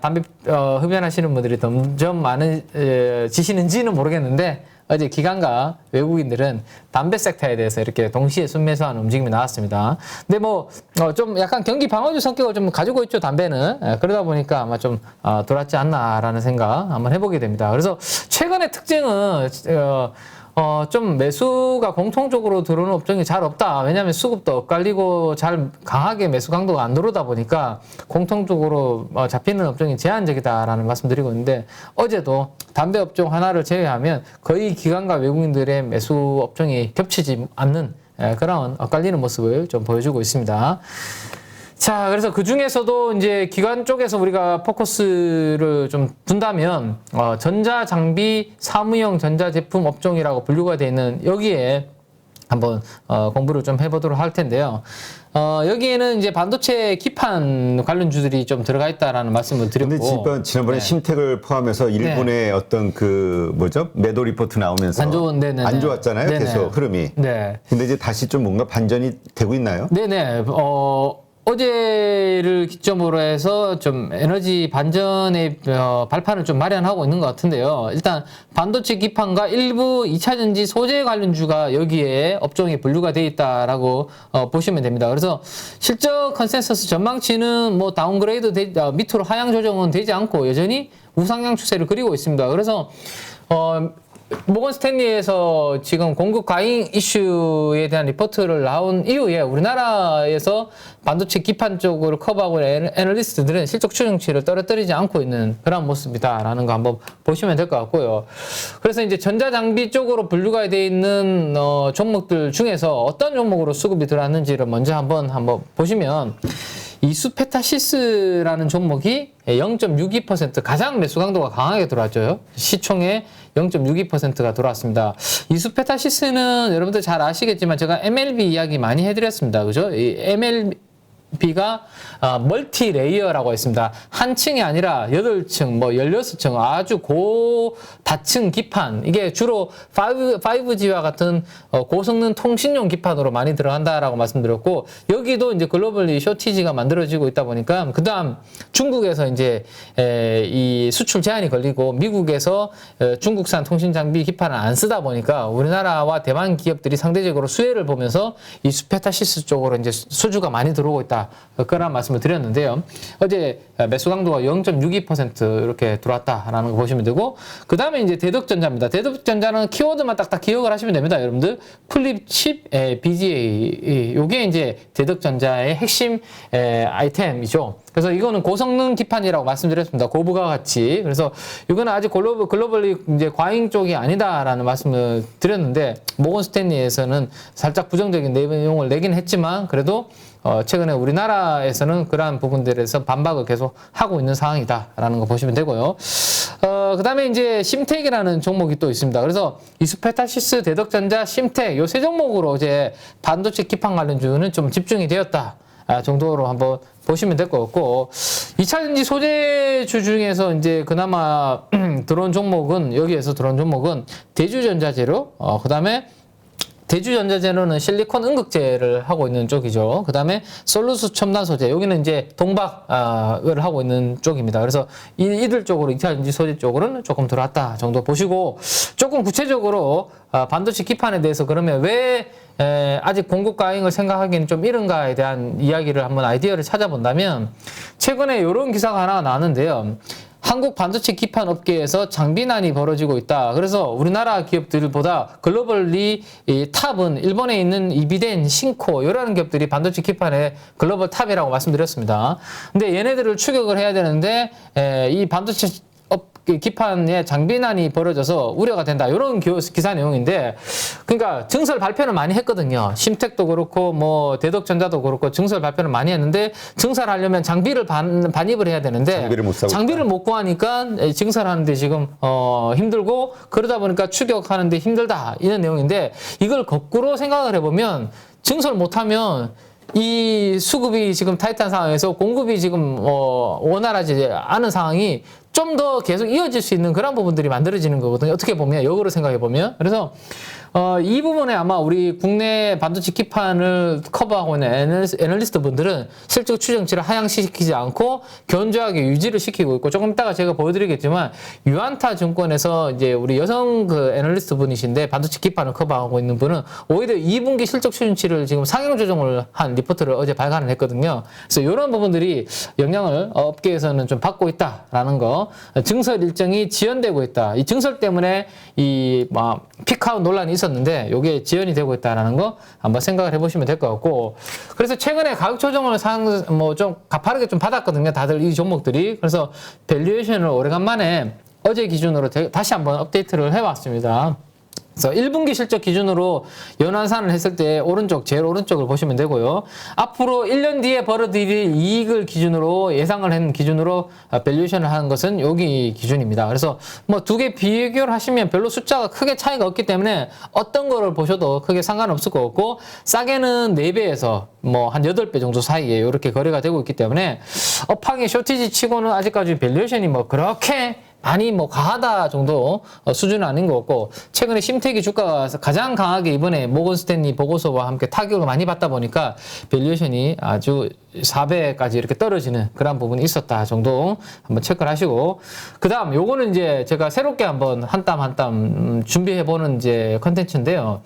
담배 흡연하시는 분들이 점점 많아지시는지는 모르겠는데 어제 기관과 외국인들은 담배 섹터에 대해서 이렇게 동시에 순매수하는 움직임이 나왔습니다. 근데 뭐 좀 약간 경기 방어주 성격을 좀 가지고 있죠, 담배는. 그러다 보니까 아마 좀 돌았지 않나라는 생각 한번 해보게 됩니다. 그래서 최근의 특징은 좀 매수가 공통적으로 들어오는 업종이 잘 없다. 왜냐하면 수급도 엇갈리고 잘 강하게 매수 강도가 안 들어오다 보니까 공통적으로 잡히는 업종이 제한적이다라는 말씀드리고 있는데 어제도 담배 업종 하나를 제외하면 거의 기관과 외국인들의 매수 업종이 겹치지 않는 그런 엇갈리는 모습을 좀 보여주고 있습니다. 자, 그래서 그 중에서도 이제 기관 쪽에서 우리가 포커스를 좀 둔다면, 전자장비 사무용 전자제품 업종이라고 분류가 되어 있는 여기에 한번, 공부를 좀 해보도록 할 텐데요. 여기에는 이제 반도체 기판 관련주들이 좀 들어가 있다라는 말씀을 드렸고. 근데 지난번에 네. 심택을 포함해서 일본의 어떤 매도 리포트 나오면서 안 좋았잖아요. 네네. 계속 흐름이. 네. 근데 이제 다시 좀 뭔가 반전이 되고 있나요? 네네. 어제를 기점으로 해서 좀 에너지 반전의 발판을 좀 마련하고 있는 것 같은데요. 일단 반도체 기판과 일부 2차전지 소재 관련주가 여기에 업종에 분류가 되어 있다라고 보시면 됩니다. 그래서 실적 컨센서스 전망치는 뭐 다운그레이드 밑으로 하향 조정은 되지 않고 여전히 우상향 추세를 그리고 있습니다. 그래서 모건 스탠리에서 지금 공급 과잉 이슈에 대한 리포트를 나온 이후에 우리나라에서 반도체 기판 쪽으로 커버하고 있는 애널리스트들은 실적 추정치를 떨어뜨리지 않고 있는 그런 모습이다라는 거 한번 보시면 될 것 같고요. 그래서 이제 전자장비 쪽으로 분류가 되어 있는 종목들 중에서 어떤 종목으로 수급이 들어왔는지를 먼저 한번 보시면 이수페타시스라는 종목이 0.62% 가장 매수 강도가 강하게 들어왔죠. 시총의 0.62%가 들어왔습니다. 이수페타시스는 여러분들 잘 아시겠지만 제가 MLB 이야기 많이 해드렸습니다. 그죠? 이 MLB가 멀티 레이어라고 했습니다. 한 층이 아니라 8층, 뭐 16층 아주 고다층 기판. 이게 주로 5G와 같은 고성능 통신용 기판으로 많이 들어간다라고 말씀드렸고 여기도 이제 글로벌리 쇼티지가 만들어지고 있다 보니까 그다음 중국에서 이제 이 수출 제한이 걸리고 미국에서 중국산 통신 장비 기판을 안 쓰다 보니까 우리나라와 대만 기업들이 상대적으로 수혜를 보면서 이 수페타시스 쪽으로 이제 수주가 많이 들어오고 있다. 있다. 그런 말씀을 드렸는데요. 어제 매수 강도가 0.62% 이렇게 들어왔다라는 거 보시면 되고, 그 다음에 이제 대덕전자입니다. 대덕전자는 키워드만 딱딱 기억을 하시면 됩니다. 여러분들 플립칩 BGA 요게 이제 대덕전자의 핵심 아이템이죠. 그래서 이거는 고성능 기판이라고 말씀드렸습니다. 고부가 같이. 그래서 이거는 아직 글로벌리 이제 과잉 쪽이 아니다라는 말씀을 드렸는데, 모건 스탠리에서는 살짝 부정적인 내용을 내긴 했지만, 그래도 최근에 우리나라에서는 그러한 부분들에서 반박을 계속 하고 있는 상황이다라는 거 보시면 되고요. 그 다음에 이제 심텍이라는 종목이 또 있습니다. 그래서 이스페타시스, 대덕전자, 심텍 요 세 종목으로 이제 반도체 기판 관련주는 좀 집중이 되었다 정도로 한번 보시면 될 것 같고, 2차전지 소재주 중에서 이제 그나마 들어온 종목은, 여기에서 들어온 종목은 대주전자재료, 그 다음에 대주전자재료는 실리콘 응극제를 하고 있는 쪽이죠. 그 다음에 솔루스 첨단 소재, 여기는 이제 동박을 하고 있는 쪽입니다. 그래서 이들 쪽으로, 2차전지 소재 쪽으로는 조금 들어왔다 정도 보시고, 조금 구체적으로 반도체 기판에 대해서 그러면 왜 아직 공급 과잉을 생각하기는 좀 이른가에 대한 이야기를 한번 아이디어를 찾아본다면, 최근에 이런 기사가 하나 나왔는데요. 한국 반도체 기판 업계에서 장비난이 벌어지고 있다. 그래서 우리나라 기업들보다 글로벌리 탑은 일본에 있는 이비덴, 신코 이런 기업들이 반도체 기판의 글로벌 탑이라고 말씀드렸습니다. 근데 얘네들을 추격을 해야 되는데 이 반도체 기판에 장비난이 벌어져서 우려가 된다. 이런 기사 내용인데, 그러니까 증설 발표는 많이 했거든요. 심텍도 그렇고 뭐 대덕전자도 그렇고 증설 발표는 많이 했는데, 증설하려면 장비를 반입을 해야 되는데 장비를 못 구하니까 증설하는데 지금 힘들고, 그러다 보니까 추격하는데 힘들다 이런 내용인데, 이걸 거꾸로 생각을 해보면 증설 못하면 이 수급이 지금 타이트한 상황에서 공급이 지금 원활하지 않은 상황이 좀 더 계속 이어질 수 있는 그런 부분들이 만들어지는 거거든요. 어떻게 보면, 역으로 생각해 보면. 그래서 이 부분에 아마 우리 국내 반도체 기판을 커버하고 있는 애널리스트 분들은 실적 추정치를 하향시키지 않고 견조하게 유지를 시키고 있고, 조금 이따가 제가 보여드리겠지만 유안타 증권에서 이제 우리 여성 그 애널리스트 분이신데 반도체 기판을 커버하고 있는 분은 오히려 2분기 실적 추정치를 지금 상향 조정을 한 리포트를 어제 발간을 했거든요. 그래서 이런 부분들이 영향을 업계에서는 좀 받고 있다라는 거, 증설 일정이 지연되고 있다. 이 증설 때문에 이 피크아웃 논란이 있었는데 이게 지연이 되고 있다는 거 한번 생각을 해보시면 될 것 같고, 그래서 최근에 가격 조정을 좀 가파르게 좀 받았거든요. 다들 이 종목들이. 그래서 밸류에이션을 오래간만에 어제 기준으로 다시 한번 업데이트를 해왔습니다. 그래서 1분기 실적 기준으로 연환산을 했을 때 제일 오른쪽을 보시면 되고요. 앞으로 1년 뒤에 벌어들일 이익을 기준으로, 예상을 한 기준으로 밸류에이션을 하는 것은 여기 기준입니다. 그래서 뭐 두 개 비교를 하시면 별로 숫자가 크게 차이가 없기 때문에 어떤 거를 보셔도 크게 상관없을 것 같고, 싸게는 4배에서 뭐 한 8배 정도 사이에 이렇게 거래가 되고 있기 때문에 업황의 쇼티지 치고는 아직까지 밸류에이션이 뭐 그렇게 많이 뭐 과하다 정도 수준은 아닌 것 같고, 최근에 심텍이 주가가 가장 강하게 이번에 모건 스탠리 보고서와 함께 타격을 많이 받다 보니까 밸류에이션이 아주 4배까지 이렇게 떨어지는 그런 부분이 있었다 정도 한번 체크를 하시고, 그 다음 요거는 이제 제가 새롭게 한번 한 땀 한 땀 준비해보는 이제 컨텐츠인데요.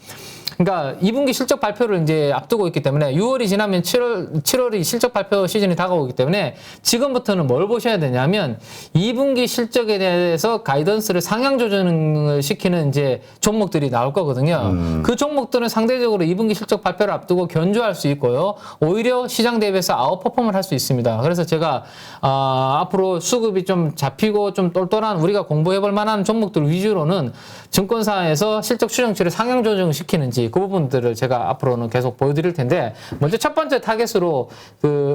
그러니까 2분기 실적 발표를 이제 앞두고 있기 때문에 6월이 지나면 7월이 실적 발표 시즌이 다가오기 때문에 지금부터는 뭘 보셔야 되냐면 2분기 실적에 대해서 가이던스를 상향 조정을 시키는 이제 종목들이 나올 거거든요. 그 종목들은 상대적으로 2분기 실적 발표를 앞두고 견조할 수 있고요. 오히려 시장 대비해서 아웃퍼폼을 할 수 있습니다. 그래서 제가 앞으로 수급이 좀 잡히고 좀 똘똘한 우리가 공부해 볼 만한 종목들 위주로는 증권사에서 실적 추정치를 상향 조정을 시키는지 그 부분들을 제가 앞으로는 계속 보여드릴 텐데, 먼저 첫 번째 타겟으로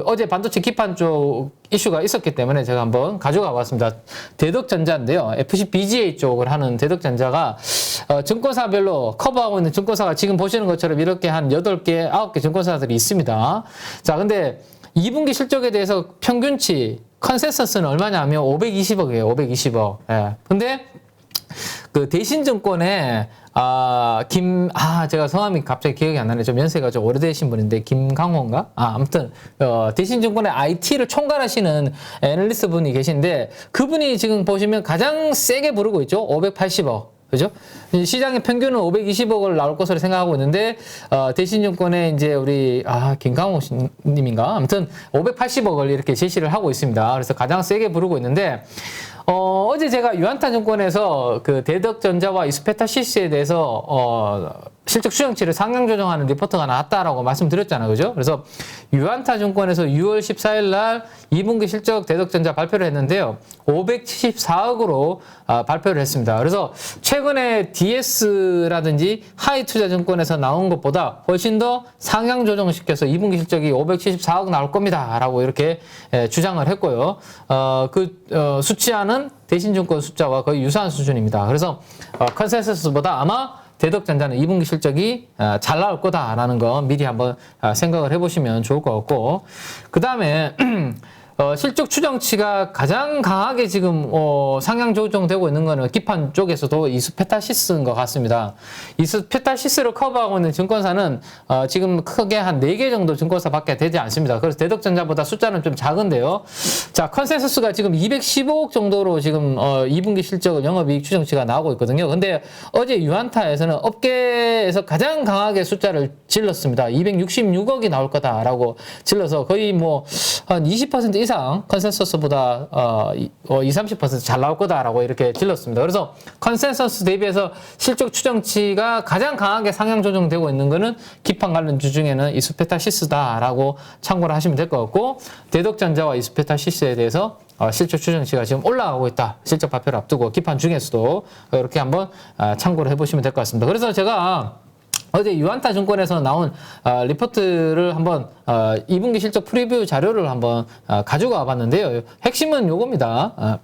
어제 반도체 기판 쪽 이슈가 있었기 때문에 제가 한번 가져가 봤습니다. 대덕전자인데요. FC BGA 쪽을 하는 대덕전자가 증권사별로 커버하고 있는 증권사가 지금 보시는 것처럼 이렇게 한 8개, 9개 증권사들이 있습니다. 자, 근데 2분기 실적에 대해서 평균치 컨센서스는 얼마냐면 520억이에요. 520억. 예. 근데 그 대신증권에 제가 성함이 갑자기 기억이 안 나네. 좀 연세가 좀 오래되신 분인데, 김강호인가? 아무튼, 대신증권의 IT를 총괄하시는 애널리스트 분이 계신데, 그분이 지금 보시면 가장 세게 부르고 있죠? 580억. 그죠? 시장의 평균은 520억을 나올 것으로 생각하고 있는데, 대신증권에 이제 우리, 김강호 님인가? 아무튼 580억을 이렇게 제시를 하고 있습니다. 그래서 가장 세게 부르고 있는데, 어제 제가 유안타증권에서 그 대덕전자와 이스페타시스에 대해서 실적 추정치를 상향 조정하는 리포트가 나왔다라고 말씀드렸잖아요. 그죠? 그래서 유안타증권에서 6월 14일 날 2분기 실적 대덕전자 발표를 했는데요. 574억으로 발표를 했습니다. 그래서 최근에 DS라든지 하이투자증권에서 나온 것보다 훨씬 더 상향 조정시켜서 2분기 실적이 574억 나올 겁니다. 라고 이렇게 주장을 했고요. 수치하는 대신증권 숫자와 거의 유사한 수준입니다. 그래서 컨센서스보다 아마 대덕전자는 2분기 실적이 잘 나올 거다라는 거 미리 한번 생각을 해보시면 좋을 것 같고, 그 다음에 실적 추정치가 가장 강하게 지금 상향 조정되고 있는 거는 기판 쪽에서도 이스페타시스인 것 같습니다. 이스페타시스를 커버하고 있는 증권사는 지금 크게 한 4개 정도 증권사밖에 되지 않습니다. 그래서 대덕전자보다 숫자는 좀 작은데요. 자, 컨센서스가 지금 215억 정도로 지금 2분기 실적 영업이익 추정치가 나오고 있거든요. 근데 어제 유안타에서는 업계에서 가장 강하게 숫자를 질렀습니다. 266억이 나올 거다라고 질러서 거의 뭐 한 20% 이상 컨센서스보다 20-30% 잘 나올 거다라고 이렇게 질렀습니다. 그래서 컨센서스 대비해서 실적 추정치가 가장 강하게 상향 조정되고 있는 거는 기판 관련주 중에는 이스페타시스다라고 참고를 하시면 될 것 같고, 대덕전자와 이스페타시스에 대해서 실적 추정치가 지금 올라가고 있다. 실적 발표를 앞두고 기판 중에서도 이렇게 한번 참고를 해보시면 될 것 같습니다. 그래서 제가 어제 유안타증권에서 나온 리포트를 한번 2분기 실적 프리뷰 자료를 한번 가지고 와봤는데요. 핵심은 요겁니다.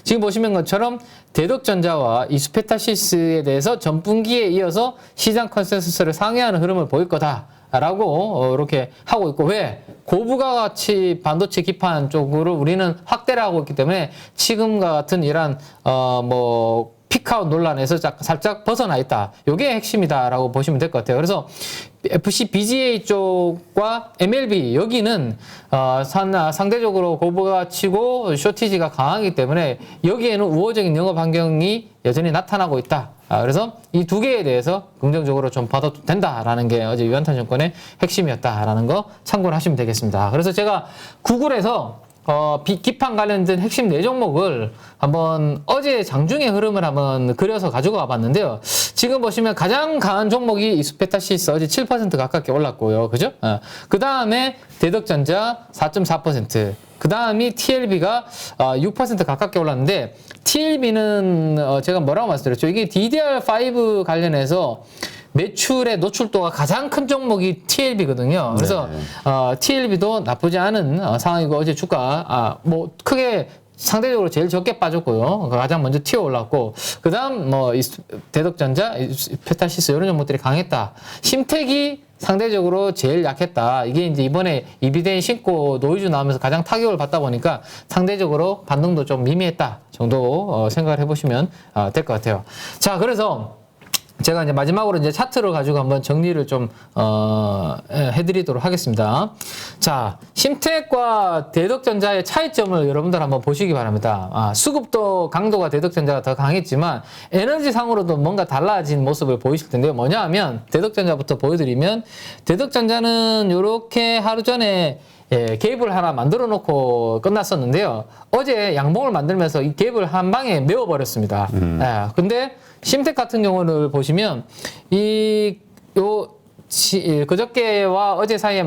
지금 보시는 것처럼 대덕전자와 이스페타시스에 대해서 전분기에 이어서 시장 컨센서스를 상회하는 흐름을 보일 거다라고 이렇게 하고 있고, 왜? 고부가가치 반도체 기판 쪽으로 우리는 확대를 하고 있기 때문에 지금과 같은 이런 피크아웃 논란에서 살짝 벗어나 있다. 요게 핵심이다라고 보시면 될 것 같아요. 그래서 FC BGA 쪽과 MLB 여기는 상대적으로 고부가치고 쇼티지가 강하기 때문에 여기에는 우호적인 영업 환경이 여전히 나타나고 있다. 그래서 이 두 개에 대해서 긍정적으로 좀 받아도 된다라는 게 어제 유안타증권의 핵심이었다라는 거 참고를 하시면 되겠습니다. 그래서 제가 구글에서 기판 관련된 핵심 4종목을 한번 어제 장중의 흐름을 한번 그려서 가지고 와봤는데요. 지금 보시면 가장 강한 종목이 이스페타시스 어제 7% 가깝게 올랐고요. 그죠? 그 다음에 대덕전자 4.4%. 그 다음이 TLB가 6% 가깝게 올랐는데, TLB는 제가 뭐라고 말씀드렸죠? 이게 DDR5 관련해서 매출의 노출도가 가장 큰 종목이 TLB거든요. 그래서 TLB도 나쁘지 않은 상황이고, 어제 주가 크게 상대적으로 제일 적게 빠졌고요. 가장 먼저 튀어 올랐고, 그 다음 대덕전자, 페타시스 이런 종목들이 강했다. 심택이 상대적으로 제일 약했다. 이게 이제 이번에 이비데인 신고 노이즈 나오면서 가장 타격을 받다 보니까 상대적으로 반등도 좀 미미했다 정도 생각을 해보시면 될 것 같아요. 자, 그래서 제가 이제 마지막으로 이제 차트를 가지고 한번 정리를 좀 해드리도록 하겠습니다. 자, 심택과 대덕전자의 차이점을 여러분들 한번 보시기 바랍니다. 수급도 강도가 대덕전자가 더 강했지만 에너지상으로도 뭔가 달라진 모습을 보이실 텐데요. 뭐냐 하면 대덕전자부터 보여드리면, 대덕전자는 이렇게 하루 전에 갭을 하나 만들어 놓고 끝났었는데요. 어제 양봉을 만들면서 이 갭을 한 방에 메워버렸습니다. 근데 심택 같은 경우를 보시면 그저께와 어제 사이에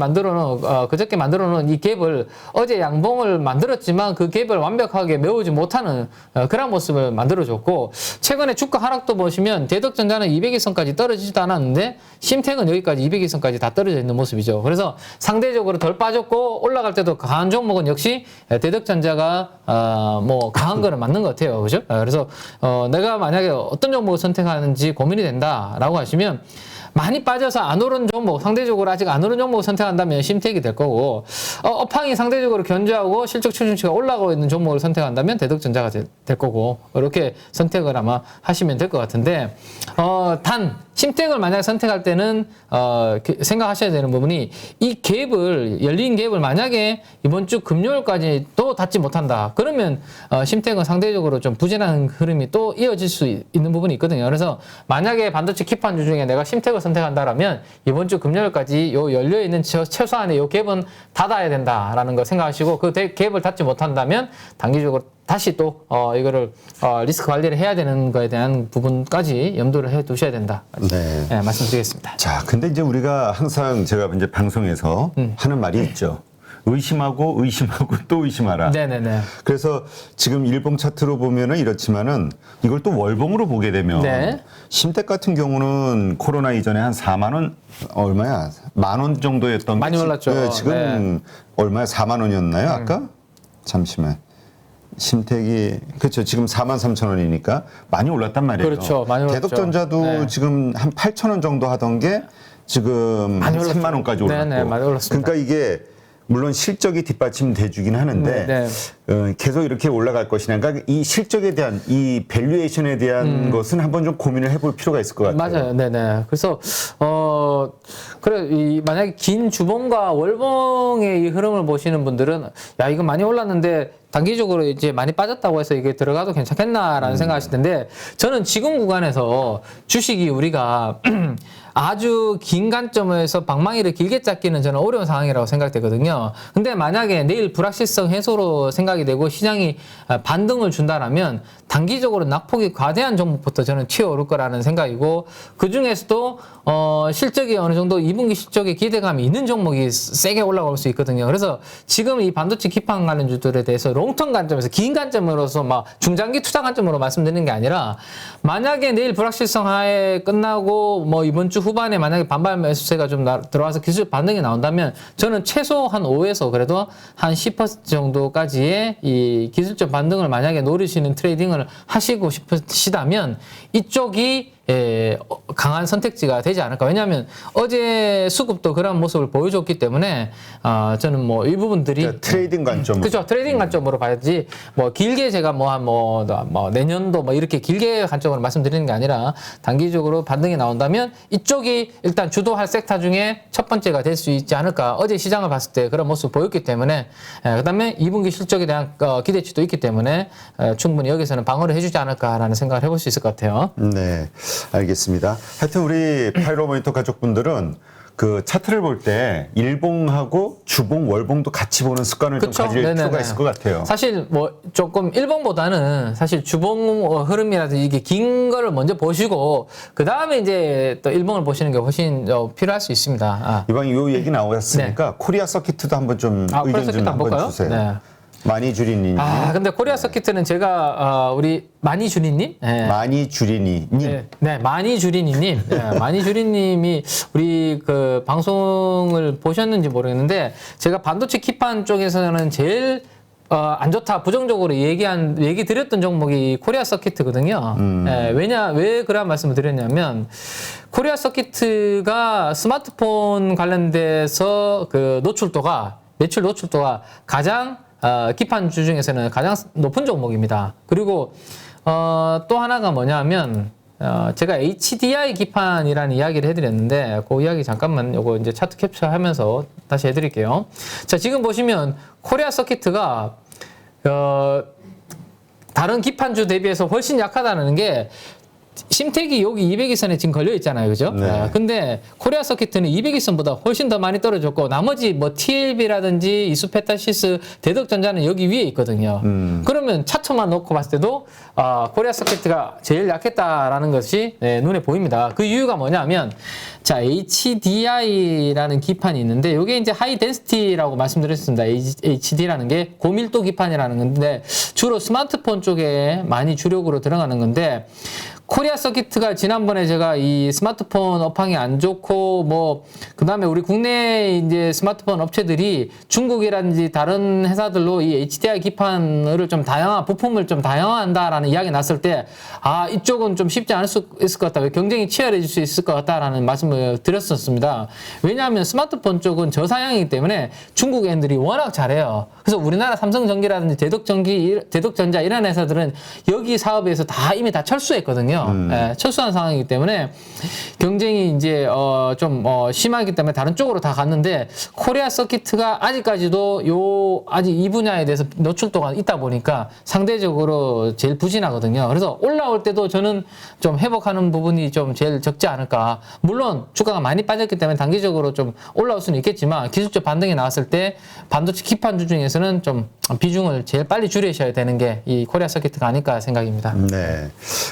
그저께 만들어 놓은 이 갭을 어제 양봉을 만들었지만 그 갭을 완벽하게 메우지 못하는 그런 모습을 만들어줬고, 최근에 주가 하락도 보시면 대덕전자는 200일선까지 떨어지지도 않았는데 심택은 여기까지 200일선까지 다 떨어져 있는 모습이죠. 그래서 상대적으로 덜 빠졌고, 올라갈 때도 강한 종목은 역시 대덕전자가 강한 거는 맞는 것 같아요. 그죠? 그래서 내가 만약에 어떤 종목을 선택하는지 고민이 된다라고 하시면, 많이 빠져서 안 오른 종목, 상대적으로 아직 안 오른 종목을 선택한다면 심택이 될 거고, 업황이 상대적으로 견조하고 실적 추진치가 올라가고 있는 종목을 선택한다면 대덕전자가 될 거고, 이렇게 선택을 아마 하시면 될 것 같은데, 단 심택을 만약에 선택할 때는 생각하셔야 되는 부분이 이 갭을 열린 갭을 만약에 이번 주 금요일까지 또 닫지 못한다. 그러면 심택은 상대적으로 좀 부진한 흐름이 또 이어질 수 있는 부분이 있거든요. 그래서 만약에 반도체 킵한주 중에 내가 심택을 선택한다라면 이번 주 금요일까지 요 열려 있는 최소한의 요 갭은 닫아야 된다라는 거 생각하시고 그 갭을 닫지 못한다면 단기적으로 다시 또 이거를 리스크 관리를 해야 되는 거에 대한 부분까지 염두를 해 두셔야 된다. 네. 네, 말씀드리겠습니다. 자, 근데 이제 우리가 항상 제가 이제 방송에서 하는 말이 있죠. 의심하고 또 의심하라. 네네네. 그래서 지금 일봉 차트로 보면은 이렇지만은 이걸 또 월봉으로 보게 되면 네. 심택 같은 경우는 코로나 이전에 한 4만 원 얼마야? 10,000원 정도였던 많이 게 올랐죠. 네, 지금 얼마야? 4만 원이었나요? 아까? 잠시만. 심택이 그렇죠. 지금 43,000원이니까 많이 올랐단 말이에요. 그렇죠. 많이 올랐죠. 대덕전자도 네. 지금 한 8,000원 정도 하던 게 지금 많이 3만 원까지 올랐고. 네네, 많이 올랐습니다. 그러니까 이게 물론 실적이 뒷받침돼주긴 하는데 네. 계속 이렇게 올라갈 것이냐. 그러니까 이 실적에 대한 이 밸류에이션에 대한 것은 한번 좀 고민을 해볼 필요가 있을 것 같아요. 맞아요. 네네. 그래서 그래 만약에 긴 주봉과 월봉의 이 흐름을 보시는 분들은 야 이거 많이 올랐는데 단기적으로 이제 많이 빠졌다고 해서 이게 들어가도 괜찮겠나라는 생각하실 텐데 저는 지금 구간에서 주식이 우리가 아주 긴 관점에서 방망이를 길게 잡기는 저는 어려운 상황이라고 생각되거든요. 근데 만약에 내일 불확실성 해소로 생각이 되고 시장이 반등을 준다라면 단기적으로 낙폭이 과대한 종목부터 저는 튀어오를 거라는 생각이고 그 중에서도 실적이 어느 정도 2분기 실적에 기대감이 있는 종목이 세게 올라올 수 있거든요. 그래서 지금 이 반도체 기판 관련주들에 대해서 롱텀 관점에서 긴 관점으로서 막 중장기 투자 관점으로 말씀드리는 게 아니라 만약에 내일 불확실성 하에 끝나고 뭐 이번 주 후반에 만약에 반발 매수세가 좀 들어와서 기술적 반등이 나온다면 저는 최소 한 5에서 그래도 한 10% 정도까지의 이 기술적 반등을 만약에 노리시는 트레이딩을 하시고 싶으시다면 이쪽이 강한 선택지가 되지 않을까. 왜냐하면 어제 수급도 그런 모습을 보여줬기 때문에 저는 뭐 이 부분들이 그러니까 트레이딩 관점. 그렇죠. 트레이딩 관점으로 봐야지 뭐 길게 제가 뭐 내년도 뭐 이렇게 길게 관점으로 말씀드리는 게 아니라 단기적으로 반등이 나온다면 이쪽이 일단 주도할 섹터 중에 첫 번째가 될 수 있지 않을까. 어제 시장을 봤을 때 그런 모습을 보였기 때문에 그다음에 2분기 실적에 대한 기대치도 있기 때문에 충분히 여기서는 방어를 해주지 않을까라는 생각을 해볼 수 있을 것 같아요. 네, 알겠습니다. 하여튼 우리 파이로 모니터 가족분들은 그 차트를 볼 때 일봉하고 주봉, 월봉도 같이 보는 습관을 좀 가질 필요가 있을 것 같아요. 사실 뭐 조금 일봉보다는 사실 주봉 흐름이라든지 이게 긴 거를 먼저 보시고 그 다음에 이제 또 일봉을 보시는 게 훨씬 필요할 수 있습니다. 이번 요 얘기 나왔으니까 코리아 서키트도 한번 좀 의견 좀 한번 주세요. 네. 마니주리님. 근데 코리아 서키트는 제가 우리 마니주리님, 마니주리님. 네, 마니주리님, 마니주리님이 우리 그 방송을 보셨는지 모르겠는데 제가 반도체 기판 쪽에서는 제일 안 좋다, 부정적으로 얘기 드렸던 종목이 코리아 서키트거든요. 왜 그런 말씀을 드렸냐면, 코리아 서키트가 스마트폰 관련돼서 그 매출 노출도가 가장 기판주 중에서는 가장 높은 종목입니다. 그리고 또 하나가 뭐냐면 제가 HDI 기판이라는 이야기를 해드렸는데 그 이야기 잠깐만 요거 이제 차트 캡처하면서 다시 해드릴게요. 자, 지금 보시면 코리아 서키트가 다른 기판주 대비해서 훨씬 약하다는 게 심택이 여기 200일선에 지금 걸려 있잖아요. 그죠? 네. 근데 코리아 서키트는 200일선보다 훨씬 더 많이 떨어졌고 나머지 뭐 TLB라든지 이수페타시스, 대덕전자는 여기 위에 있거든요. 그러면 차트만 놓고 봤을 때도 코리아 서키트가 제일 약했다라는 것이 눈에 보입니다. 그 이유가 뭐냐면 자, HDI라는 기판이 있는데 이게 이제 하이 덴시티라고 말씀드렸습니다. HD라는 게 고밀도 기판이라는 건데 주로 스마트폰 쪽에 많이 주력으로 들어가는 건데 코리아 서키트가 지난번에 제가 이 스마트폰 업황이 안 좋고 뭐 그다음에 우리 국내 이제 스마트폰 업체들이 중국이라든지 다른 회사들로 이 HDI 기판을 좀 부품을 좀 다양화한다라는 이야기 났을 때 이쪽은 좀 쉽지 않을 수 있을 것 같다. 경쟁이 치열해질 수 있을 것 같다라는 말씀을 드렸었습니다. 왜냐하면 스마트폰 쪽은 저사양이기 때문에 중국 애들이 워낙 잘해요. 그래서 우리나라 삼성전기라든지 대덕전자 이런 회사들은 여기 사업에서 이미 다 철수했거든요. 상황이거든요. 예, 철수한 상황이기 때문에 경쟁이 이제 좀 심하기 때문에 다른 쪽으로 다 갔는데 코리아 서킷가 아직까지도 아직 이 분야에 대해서 노출도가 있다 보니까 상대적으로 제일 부진하거든요. 그래서 올라올 때도 저는 좀 회복하는 부분이 좀 제일 적지 않을까. 물론 주가가 많이 빠졌기 때문에 단기적으로 좀 올라올 수는 있겠지만 기술적 반등이 나왔을 때 반도체 기판주 중에서는 좀 비중을 제일 빨리 줄이셔야 되는 게 이 코리아 서킷가 아닐까 생각입니다. 네.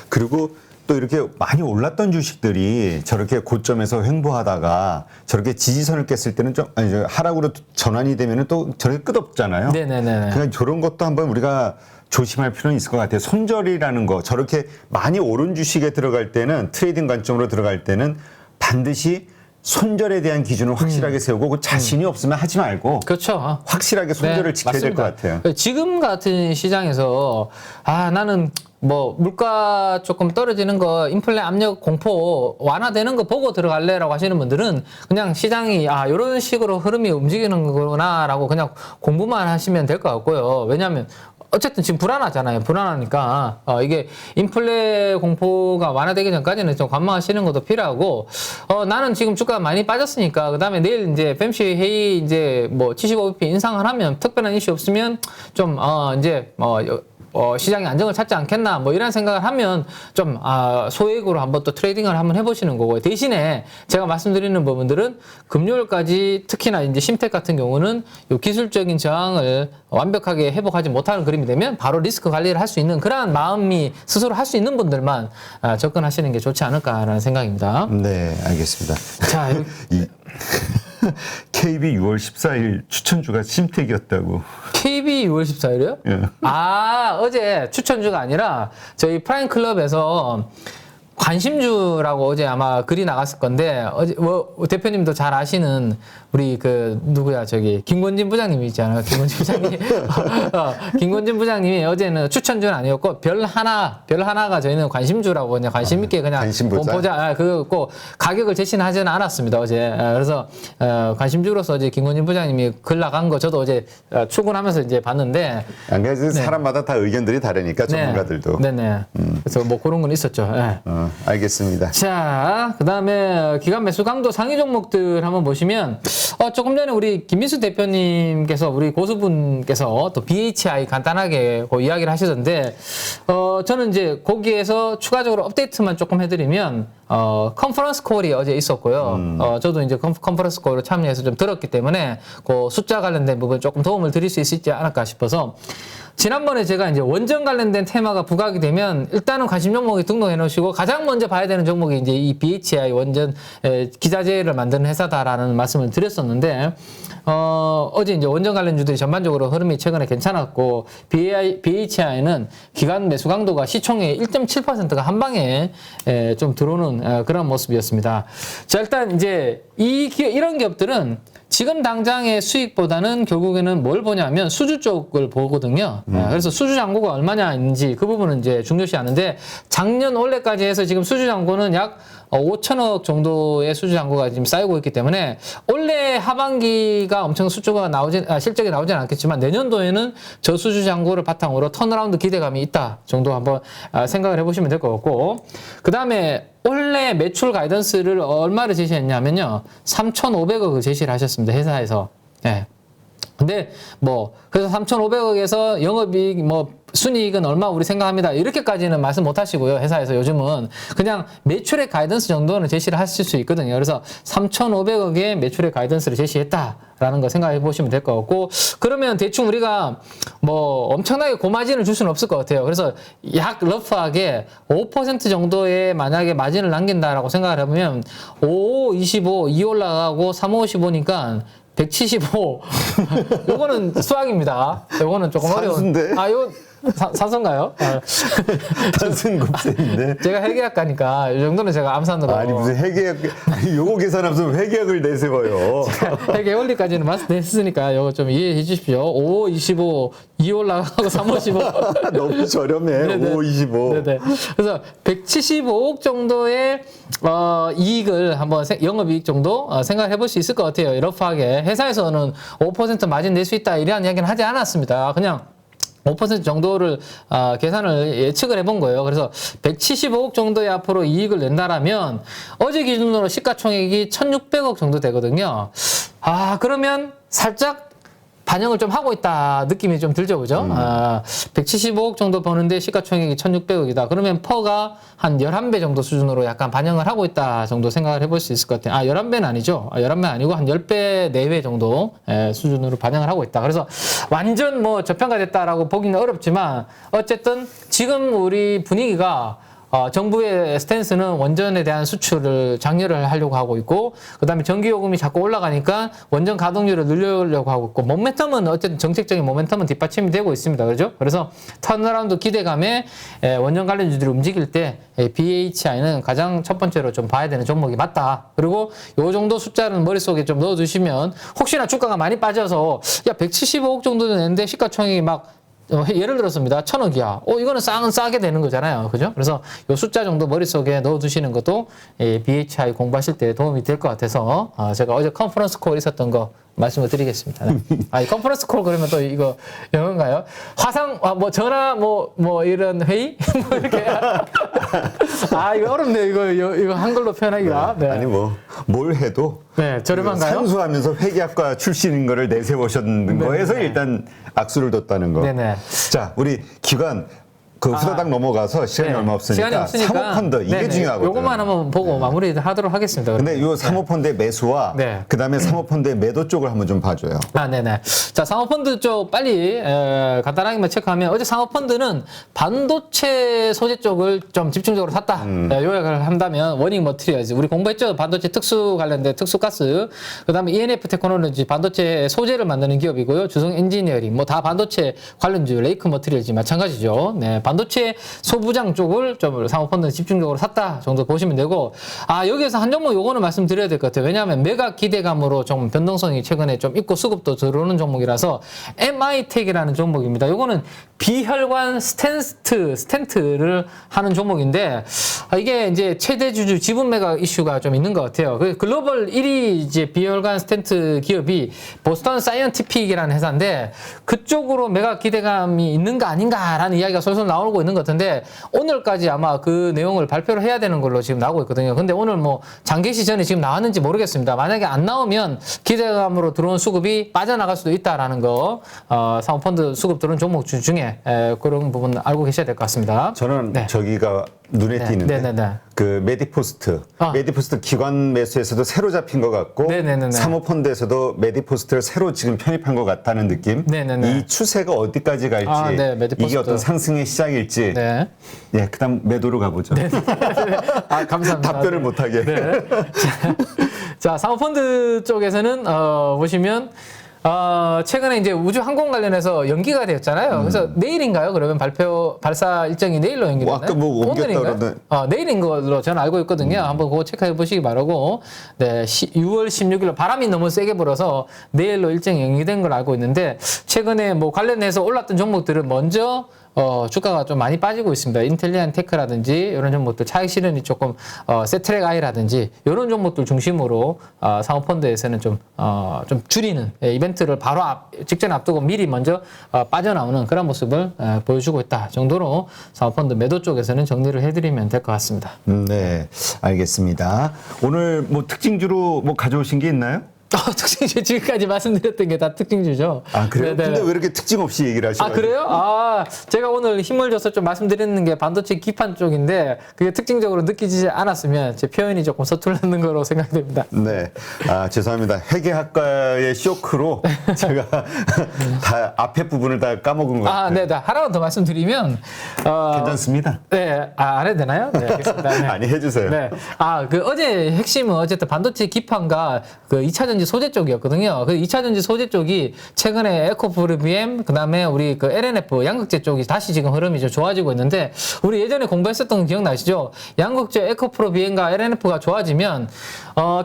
그리고 또 이렇게 많이 올랐던 주식들이 저렇게 고점에서 횡보하다가 저렇게 지지선을 깼을 때는 좀 하락으로 전환이 되면은 또 저렇게 끝없잖아요. 네네네. 그러니까 저런 것도 한번 우리가 조심할 필요는 있을 것 같아요. 손절이라는 거, 저렇게 많이 오른 주식에 들어갈 때는, 트레이딩 관점으로 들어갈 때는 반드시 손절에 대한 기준을 확실하게 세우고 그 자신이 없으면 하지 말고 그렇죠. 확실하게 손절을 네, 지켜야 될 것 맞습니다. 같아요. 지금 같은 시장에서 나는 뭐 물가 조금 떨어지는 거, 인플레 압력 공포 완화되는 거 보고 들어갈래라고 하시는 분들은 그냥 시장이 이런 식으로 흐름이 움직이는 거구나라고 그냥 공부만 하시면 될 것 같고요. 왜냐하면 어쨌든 지금 불안하잖아요. 불안하니까 이게 인플레 공포가 완화되기 전까지는 좀 관망하시는 것도 필요하고 나는 지금 주가가 많이 빠졌으니까 그다음에 내일 이제 FOMC 회의 이제 뭐 75bp 인상을 하면 특별한 이슈 없으면 좀 이제 시장이 안정을 찾지 않겠나 뭐 이런 생각을 하면 좀 소액으로 한번 또 트레이딩을 한번 해보시는 거고요. 대신에 제가 말씀드리는 부분들은 금요일까지 특히나 이제 심텍 같은 경우는 요 기술적인 저항을 완벽하게 회복하지 못하는 그림이 되면 바로 리스크 관리를 할 수 있는 그러한 마음이 스스로 할 수 있는 분들만 접근하시는 게 좋지 않을까라는 생각입니다. 네, 알겠습니다. 자, KB 6월 14일 추천주가 심택이었다고. KB 6월 14일이요? 예. 어제 추천주가 아니라 저희 프라임 클럽에서 관심주라고 어제 아마 글이 나갔을 건데 어제 대표님도 잘 아시는 우리 누구야 김권진 부장님이 있잖아요. 김권진 부장님. 김권진 부장님이 어제는 추천주는 아니었고 별 하나가 저희는 관심주라고 그냥 관심 있게 그냥 관심 보자. 그거 가격을 제시하지는 않았습니다. 어제. 그래서 관심주로서 어제 김권진 부장님이 글 나간 거 저도 어제 출근하면서 이제 봤는데 그래서 사람마다 다 의견들이 다르니까 전문가들도. 네네. 그래서 뭐 그런 건 있었죠. 네. 알겠습니다. 자, 그 다음에 기관 매수 강도 상위 종목들 한번 보시면, 조금 전에 우리 김민수 대표님께서 우리 고수분께서 또 BHI 간단하게 이야기를 하시던데, 저는 이제 거기에서 추가적으로 업데이트만 조금 해드리면, 컨퍼런스 콜이 어제 있었고요. 저도 이제 컨퍼런스 콜을 참여해서 좀 들었기 때문에, 그 숫자 관련된 부분 조금 도움을 드릴 수 있지 않을까 싶어서, 지난번에 제가 이제 원전 관련된 테마가 부각이 되면 일단은 관심 종목에 등록해 놓으시고 가장 먼저 봐야 되는 종목이 이제 이 BHI 원전 기자재를 만드는 회사다라는 말씀을 드렸었는데 어제 이제 원전 관련주들이 전반적으로 흐름이 최근에 괜찮았고 BHI는 기관 매수 강도가 시총의 1.7%가 한 방에 좀 들어오는 그런 모습이었습니다. 자, 일단 이제 이런 기업들은 지금 당장의 수익보다는 결국에는 뭘 보냐면 수주 쪽을 보거든요. 그래서 수주 잔고가 얼마냐인지 그 부분은 이제 중요시 하는데 작년 올해까지 해서 지금 수주 잔고는 약 5천억 정도의 수주 잔고가 지금 쌓이고 있기 때문에 올해 하반기가 엄청 실적이 나오진 않겠지만 내년도에는 저 수주 잔고를 바탕으로 턴어라운드 기대감이 있다 정도 한번 생각을 해보시면 될 것 같고 그 다음에 올해 매출 가이던스를 얼마를 제시했냐면요 3,500억을 제시를 하셨습니다. 회사에서. 네. 근데 그래서 3,500억에서 영업이익 순이익은 얼마 우리 생각합니다. 이렇게까지는 말씀 못 하시고요. 회사에서 요즘은 그냥 매출의 가이던스 정도는 제시를 하실 수 있거든요. 그래서 3,500억의 매출의 가이던스를 제시했다라는 거 생각해 보시면 될 것 같고 그러면 대충 우리가 엄청나게 고마진을 줄 수는 없을 것 같아요. 그래서 약 러프하게 5% 정도의 만약에 마진을 남긴다라고 생각을 해보면 5, 25, 2 올라가고 3, 5, 15니까 175. 요거는 수학입니다. 요거는 조금 산수인데? 이거 산수인가요? 단순급세인데. 제가 회계학과니까 이 정도는 제가 암산으로. 아니 무슨 회계학, 요거 계산하면서 회계학을 내세워요. 회계 원리까지는 말씀했으니까 요거 좀 이해해 주십시오. 5, 25, 2 올라가고 3, 5, 15. 너무 저렴해. 네네. 5, 25. 네네. 그래서 175억 정도의 이익을 한번 영업이익 정도 생각해 볼 수 있을 것 같아요. 러프하게. 회사에서는 5% 마진 낼 수 있다 이런 이야기는 하지 않았습니다. 그냥 5% 정도를 계산을 예측을 해본 거예요. 그래서 175억 정도의 앞으로 이익을 낸다라면 어제 기준으로 시가총액이 1,600억 정도 되거든요. 그러면 살짝 반영을 좀 하고 있다 느낌이 좀 들죠, 그죠? 175억 정도 버는데 시가총액이 1,600억이다. 그러면 퍼가 한 11배 정도 수준으로 약간 반영을 하고 있다 정도 생각을 해볼 수 있을 것 같아요. 11배는 아니죠. 11배 아니고 한 10배 내외 정도 수준으로 반영을 하고 있다. 그래서 완전 뭐 저평가됐다라고 보기는 어렵지만 어쨌든 지금 우리 분위기가 정부의 스탠스는 원전에 대한 수출을 장려를 하려고 하고 있고, 그 다음에 전기요금이 자꾸 올라가니까 원전 가동률을 늘리려고 하고 있고, 모멘텀은 어쨌든 정책적인 모멘텀은 뒷받침이 되고 있습니다. 그렇죠? 그래서 턴어라운드 기대감에 원전 관련주들이 움직일 때 BHI는 가장 첫 번째로 좀 봐야 되는 종목이 맞다. 그리고 요 정도 숫자는 머릿속에 좀 넣어두시면 혹시나 주가가 많이 빠져서 175억 정도 되는데 시가총액이 막 예를 들었습니다. 1,000억이야. 이거는 싸게 되는 거잖아요. 그죠? 그래서 요 숫자 정도 머릿속에 넣어두시는 것도 BHI 공부하실 때 도움이 될 것 같아서 제가 어제 컨퍼런스 콜 있었던 거 말씀을 드리겠습니다. 이 컨퍼런스 콜 그러면 또 이거 영어인가요? 화상, 전화, 이런 회의? 이렇게. 이거 어렵네요. 이거 한글로 표현하기가. 네. 아니, 뭘 해도. 네, 저렴한가요? 상수하면서 회계학과 출신인 거를 내세우셨는 거에서 일단 악수를 뒀다는 거. 네네. 자, 우리 기관. 후다닥 넘어가서 시간이 얼마 없으니까 사모펀드 이게 중요하거든요. 요것만 한번 보고 마무리하도록 하겠습니다. 근데 요 사모펀드의 매수와 그다음에 사모펀드의 매도 쪽을 한번 좀 봐줘요. 네네. 자, 사모펀드 쪽 빨리 간단하게만 체크하면 어제 사모펀드는 반도체 소재 쪽을 좀 집중적으로 샀다. 요약을 한다면 워닝 머티리얼즈 우리 공부했죠. 반도체 특수 관련된 특수가스, 그다음에 ENF 테크놀로지 반도체 소재를 만드는 기업이고요. 주성 엔지니어링 다 반도체 관련주 레이크 머티리얼즈 마찬가지죠. 네. 반도체 소부장 쪽을 좀 사모펀드는 집중적으로 샀다 정도 보시면 되고, 여기에서 한 종목 요거는 말씀드려야 될 것 같아요. 왜냐하면 매각 기대감으로 좀 변동성이 최근에 좀 있고 수급도 들어오는 종목이라서 MI텍이라는 종목입니다. 요거는 비혈관 스텐트를 하는 종목인데, 이게 이제 최대 주주 지분 매각 이슈가 좀 있는 것 같아요. 그 글로벌 1위 이제 비혈관 스텐트 기업이 보스턴 사이언티픽이라는 회사인데, 그쪽으로 매각 기대감이 있는 거 아닌가라는 이야기가 솔솔 나오고 있는 것 같은데, 오늘까지 아마 그 내용을 발표를 해야 되는 걸로 지금 나오고 있거든요. 근데 오늘 장개시 전에 지금 나왔는지 모르겠습니다. 만약에 안 나오면 기대감으로 들어온 수급이 빠져나갈 수도 있다라는 거, 사모펀드 수급 들어온 종목 중에 그런 부분 알고 계셔야 될 것 같습니다. 저는 저기가 눈에 띄는데 그 메디포스트 기관 매수에서도 새로 잡힌 것 같고 사모펀드에서도 메디포스트를 새로 지금 편입한 것 같다는 느낌. 이 추세가 어디까지 갈지 이게 어떤 상승의 시작일지 그다음 매도로 가보죠. 감사합니다. 답변을 못하게. 자, 사모펀드 쪽에서는 보시면 최근에 이제 우주 항공 관련해서 연기가 되었잖아요. 그래서 내일인가요? 그러면 발사 일정이 내일로 연기되나요? 아까 옮겼다 그러는데. 내일인 걸로 저는 알고 있거든요. 한번 그거 체크해 보시기 바라고. 6월 16일로 바람이 너무 세게 불어서 내일로 일정이 연기된 걸 알고 있는데, 최근에 관련해서 올랐던 종목들은 먼저 주가가 좀 많이 빠지고 있습니다. 인텔리안 테크라든지 이런 종목들, 차익 실현이 조금 세트랙 아이라든지 이런 종목들 중심으로 사모펀드에서는 좀 줄이는 이벤트를 바로 직전에 앞두고 미리 먼저 빠져나오는 그런 모습을 보여주고 있다 정도로 사모펀드 매도 쪽에서는 정리를 해드리면 될 것 같습니다. 네, 알겠습니다. 오늘 특징주로 가져오신 게 있나요? 특징주 지금까지 말씀드렸던 게 다 특징주죠. 그래요? 근데 왜 이렇게 특징 없이 얘기를 하시나요? 그래요? 제가 오늘 힘을 줘서 좀 말씀드리는 게 반도체 기판 쪽인데 그게 특징적으로 느끼지 않았으면 제 표현이 조금 서툴렀는 거로 생각됩니다. 네. 죄송합니다. 회계학과의 쇼크로 제가 다 앞에 부분을 다 까먹은 것 같아요. 네. 하나만 더 말씀드리면 괜찮습니다. 네. 안 해도 되나요? 네, 알겠습니다. 네. 아니, 해주세요. 네. 어제 핵심은 어쨌든 반도체 기판과 그 2차전지 소재 쪽이었거든요. 그 2차전지 소재 쪽이 최근에 에코프로비엠, 그 다음에 우리 그 LNF, 양극재 쪽이 다시 지금 흐름이 좀 좋아지고 있는데, 우리 예전에 공부했었던 거 기억나시죠? 양극재 에코프로비엠과 LNF가 좋아지면,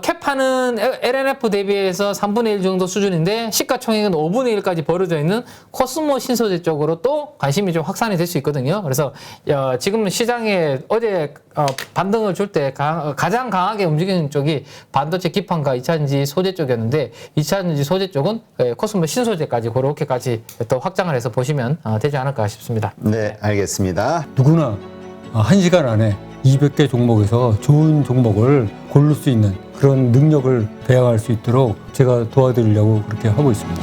캡하는 LNF 대비해서 3분의 1 정도 수준인데, 시가총액은 5분의 1까지 벌어져 있는 코스모 신소재 쪽으로 또 관심이 좀 확산이 될 수 있거든요. 그래서, 지금 시장에 어제, 반등을 줄 때 가장 강하게 움직이는 쪽이 반도체 기판과 2차전지 소재 쪽 쪽이었는데 2차전지 소재 쪽은 코스모 신소재까지 그렇게까지 또 확장을 해서 보시면 되지 않을까 싶습니다. 네, 알겠습니다. 누구나 1시간 안에 200개 종목에서 좋은 종목을 고를 수 있는 그런 능력을 배양할 수 있도록 제가 도와드리려고 그렇게 하고 있습니다.